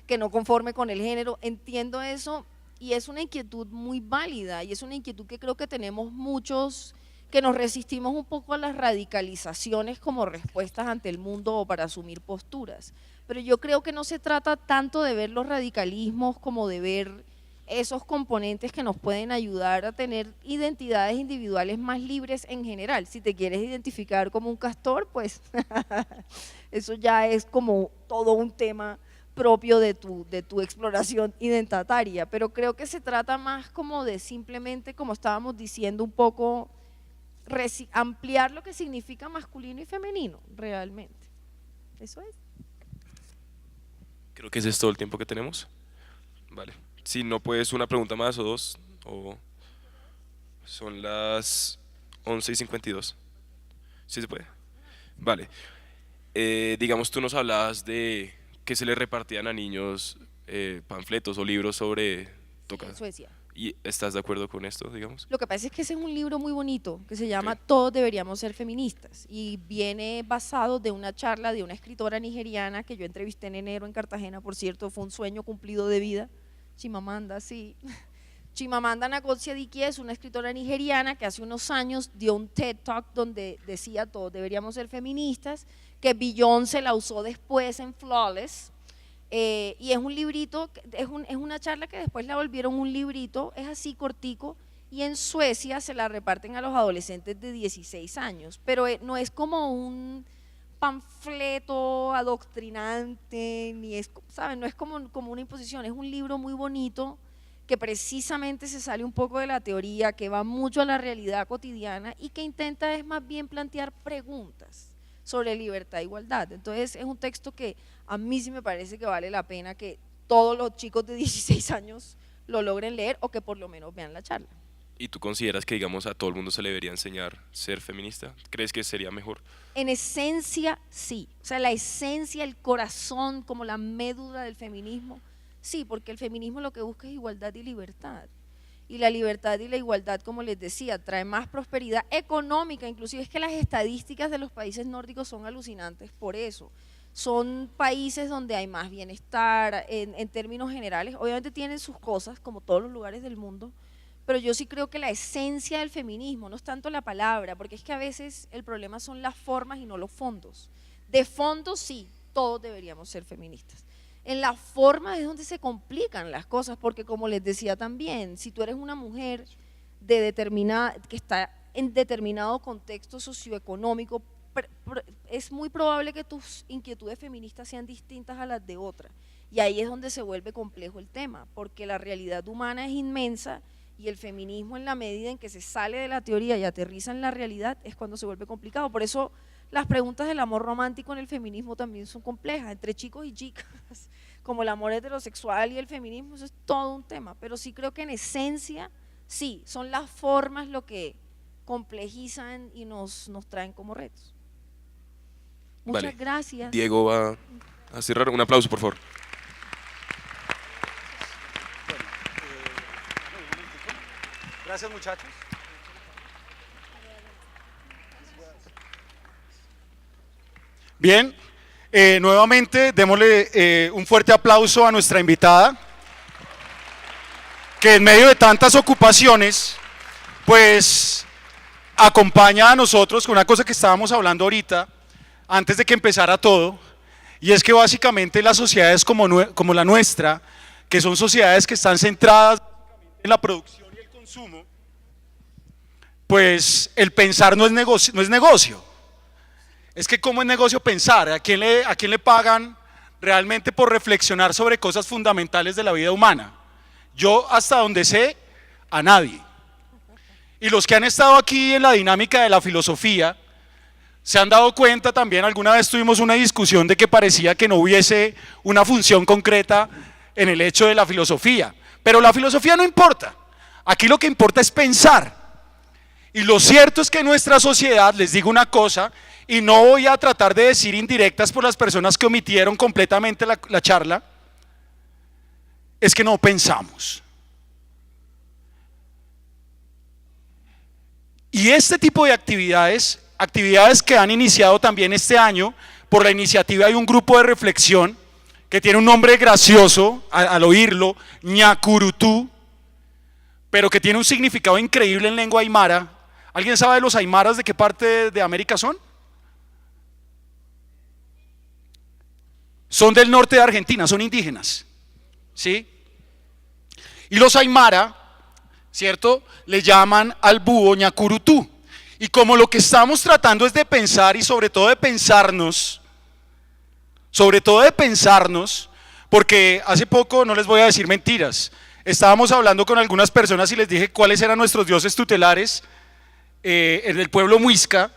que no conforme con el género, entiendo eso y es una inquietud muy válida y es una inquietud que creo que tenemos muchos que nos resistimos un poco a las radicalizaciones como respuestas ante el mundo o para asumir posturas. Pero yo creo que no se trata tanto de ver los radicalismos como de ver esos componentes que nos pueden ayudar a tener identidades individuales más libres en general. Si te quieres identificar como un castor, pues eso ya es como todo un tema propio de tu exploración identitaria, pero creo que se trata más como de simplemente, como estábamos diciendo un poco, ampliar lo que significa masculino y femenino realmente. Eso es. Creo que ese es todo el tiempo que tenemos. Vale. Si no puedes una pregunta más o dos, o son las 11:52. ¿Sí se puede? Vale. Digamos, tú nos hablabas de que se le repartían a niños panfletos o libros sobre En Suecia. ¿Y estás de acuerdo con esto, digamos? Lo que pasa es que ese es un libro muy bonito que se llama Todos deberíamos ser feministas y viene basado de una charla de una escritora nigeriana que yo entrevisté en enero en Cartagena, por cierto, fue un sueño cumplido de vida, Chimamanda, sí. Chimamanda Ngozi Adichie es una escritora nigeriana que hace unos años dio un TED Talk donde decía todos deberíamos ser feministas, que Beyoncé la usó después en Flawless. Y es un librito, es una charla que después la volvieron un librito, es así cortico, y en Suecia se la reparten a los adolescentes de 16 años, pero no es como un panfleto adoctrinante, ni es, ¿saben? No es como una imposición, es un libro muy bonito que precisamente se sale un poco de la teoría, que va mucho a la realidad cotidiana y que intenta es más bien plantear preguntas sobre libertad e igualdad. Entonces es un texto que a mí sí me parece que vale la pena que todos los chicos de 16 años lo logren leer o que por lo menos vean la charla. ¿Y tú consideras que, digamos, a todo el mundo se le debería enseñar ser feminista? ¿Crees que sería mejor? En esencia, sí. O sea, la esencia, el corazón, como la médula del feminismo, sí, porque el feminismo lo que busca es igualdad y libertad. Y la libertad y la igualdad, como les decía, trae más prosperidad económica. Inclusive es que las estadísticas de los países nórdicos son alucinantes por eso. Son países donde hay más bienestar en términos generales. Obviamente tienen sus cosas, como todos los lugares del mundo, pero yo sí creo que la esencia del feminismo, no es tanto la palabra, porque es que a veces el problema son las formas y no los fondos. De fondo sí, todos deberíamos ser feministas. En la forma es donde se complican las cosas, porque como les decía también, si tú eres una mujer que está en determinado contexto socioeconómico, es muy probable que tus inquietudes feministas sean distintas a las de otra. Y ahí es donde se vuelve complejo el tema, porque la realidad humana es inmensa y el feminismo, en la medida en que se sale de la teoría y aterriza en la realidad, es cuando se vuelve complicado. Por eso las preguntas del amor romántico en el feminismo también son complejas, entre chicos y chicas, como el amor heterosexual y el feminismo, eso es todo un tema. Pero sí creo que en esencia, sí, son las formas lo que complejizan y nos traen como retos. Muchas gracias. Diego va a cerrar. Un aplauso, por favor. Gracias, muchachos. Bien, nuevamente démosle un fuerte aplauso a nuestra invitada, que en medio de tantas ocupaciones, pues acompaña a nosotros con una cosa que estábamos hablando ahorita, antes de que empezara todo, y es que básicamente las sociedades como la nuestra, que son sociedades que están centradas en la producción y el consumo, pues el pensar no es negocio. Es que ¿cómo es negocio pensar? ¿A quién le pagan realmente por reflexionar sobre cosas fundamentales de la vida humana? Yo, hasta donde sé, a nadie. Y los que han estado aquí en la dinámica de la filosofía, se han dado cuenta también, alguna vez tuvimos una discusión de que parecía que no hubiese una función concreta en el hecho de la filosofía. Pero la filosofía no importa. Aquí lo que importa es pensar. Y lo cierto es que en nuestra sociedad, les digo una cosa, y no voy a tratar de decir indirectas por las personas que omitieron completamente la charla, es que no pensamos. Y este tipo de actividades que han iniciado también este año por la iniciativa de un grupo de reflexión que tiene un nombre gracioso al oírlo, Ñacurutú, pero que tiene un significado increíble en lengua aymara. ¿Alguien sabe de los aymaras de qué parte de América son? Son del norte de Argentina, son indígenas, ¿sí? Y los aymara, ¿cierto?, le llaman al búho Ñacurutú. Y como lo que estamos tratando es de pensar y sobre todo de pensarnos, porque hace poco, no les voy a decir mentiras, estábamos hablando con algunas personas y les dije cuáles eran nuestros dioses tutelares en el pueblo muisca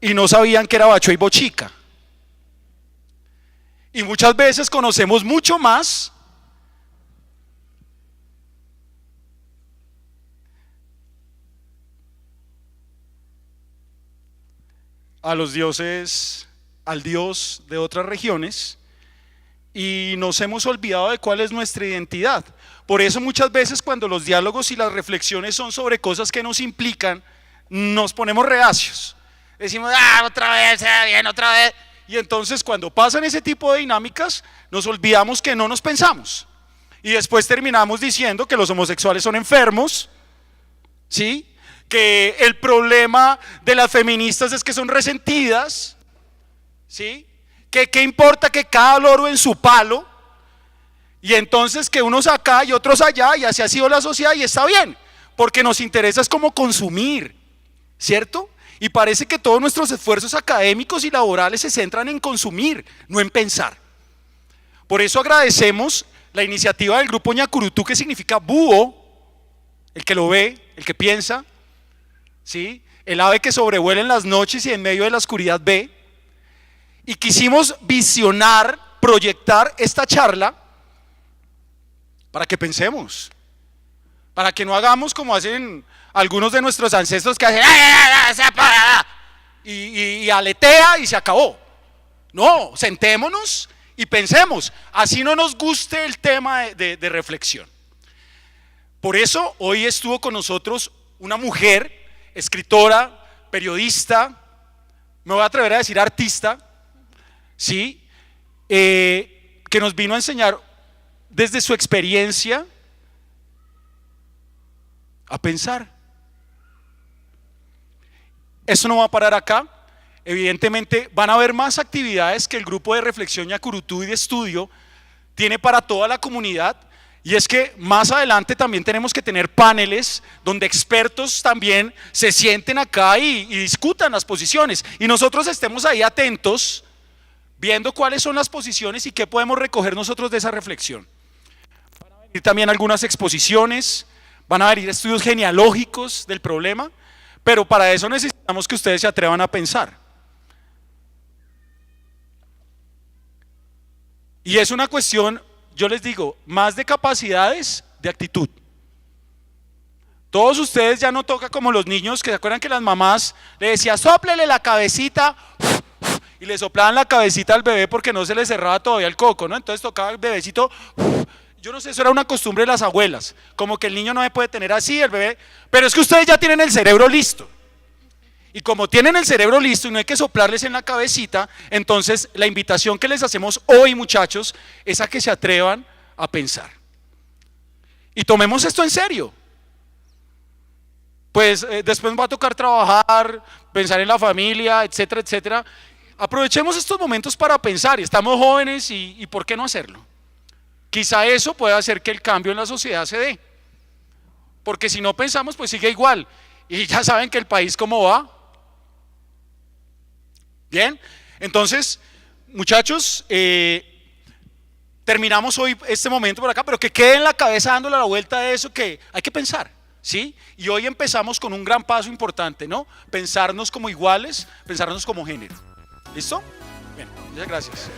y no sabían que era Bacho y Bochica. Y muchas veces conocemos mucho más a los dioses, al dios de otras regiones, y nos hemos olvidado de cuál es nuestra identidad. Por eso muchas veces cuando los diálogos y las reflexiones son sobre cosas que nos implican, nos ponemos reacios. Decimos, otra vez, bien, otra vez. Y entonces cuando pasan ese tipo de dinámicas, nos olvidamos que no nos pensamos. Y después terminamos diciendo que los homosexuales son enfermos, ¿sí?, que el problema de las feministas es que son resentidas, ¿sí?, que qué importa que cada loro en su palo, y entonces que unos acá y otros allá, y así ha sido la sociedad y está bien, porque nos interesa es como consumir, ¿cierto? Y parece que todos nuestros esfuerzos académicos y laborales se centran en consumir, no en pensar. Por eso agradecemos la iniciativa del grupo Ñacurutú, que significa búho, el que lo ve, el que piensa, ¿sí? El ave que sobrevuela en las noches y en medio de la oscuridad ve. Y quisimos visionar, proyectar esta charla para que pensemos, para que no hagamos como hacen algunos de nuestros ancestros que hacen y aletea y se acabó. No, sentémonos y pensemos, así no nos guste el tema de reflexión. Por eso hoy estuvo con nosotros una mujer, escritora, periodista, me voy a atrever a decir artista, ¿sí? Que nos vino a enseñar desde su experiencia a pensar. Eso no va a parar acá. Evidentemente van a haber más actividades que el grupo de reflexión Ñacurutú y de estudio tiene para toda la comunidad, y es que más adelante también tenemos que tener paneles donde expertos también se sienten acá y discutan las posiciones, y nosotros estemos ahí atentos viendo cuáles son las posiciones y qué podemos recoger nosotros de esa reflexión. Van a venir también algunas exposiciones, van a venir estudios genealógicos del problema, pero para eso necesitamos que ustedes se atrevan a pensar. Y es una cuestión, yo les digo, más de capacidades, de actitud. Todos ustedes ya no toca como los niños, que se acuerdan que las mamás le decían sóplele la cabecita y le soplaban la cabecita al bebé porque no se le cerraba todavía el coco, ¿no? Entonces tocaba el bebecito. Yo no sé, eso era una costumbre de las abuelas, como que el niño no se puede tener así, el bebé, pero es que ustedes ya tienen el cerebro listo. Y como tienen el cerebro listo y no hay que soplarles en la cabecita, entonces la invitación que les hacemos hoy, muchachos, es a que se atrevan a pensar. Y tomemos esto en serio. Pues después va a tocar trabajar, pensar en la familia, etcétera, etcétera. Aprovechemos estos momentos para pensar, y estamos jóvenes y ¿por qué no hacerlo? Quizá eso pueda hacer que el cambio en la sociedad se dé. Porque si no pensamos, pues sigue igual. Y ya saben que el país cómo va. Bien, entonces, muchachos, terminamos hoy este momento por acá, pero que quede en la cabeza dándole la vuelta a eso, que hay que pensar, ¿sí? Y hoy empezamos con un gran paso importante, ¿no? Pensarnos como iguales, pensarnos como género. ¿Listo? Bien, muchas gracias.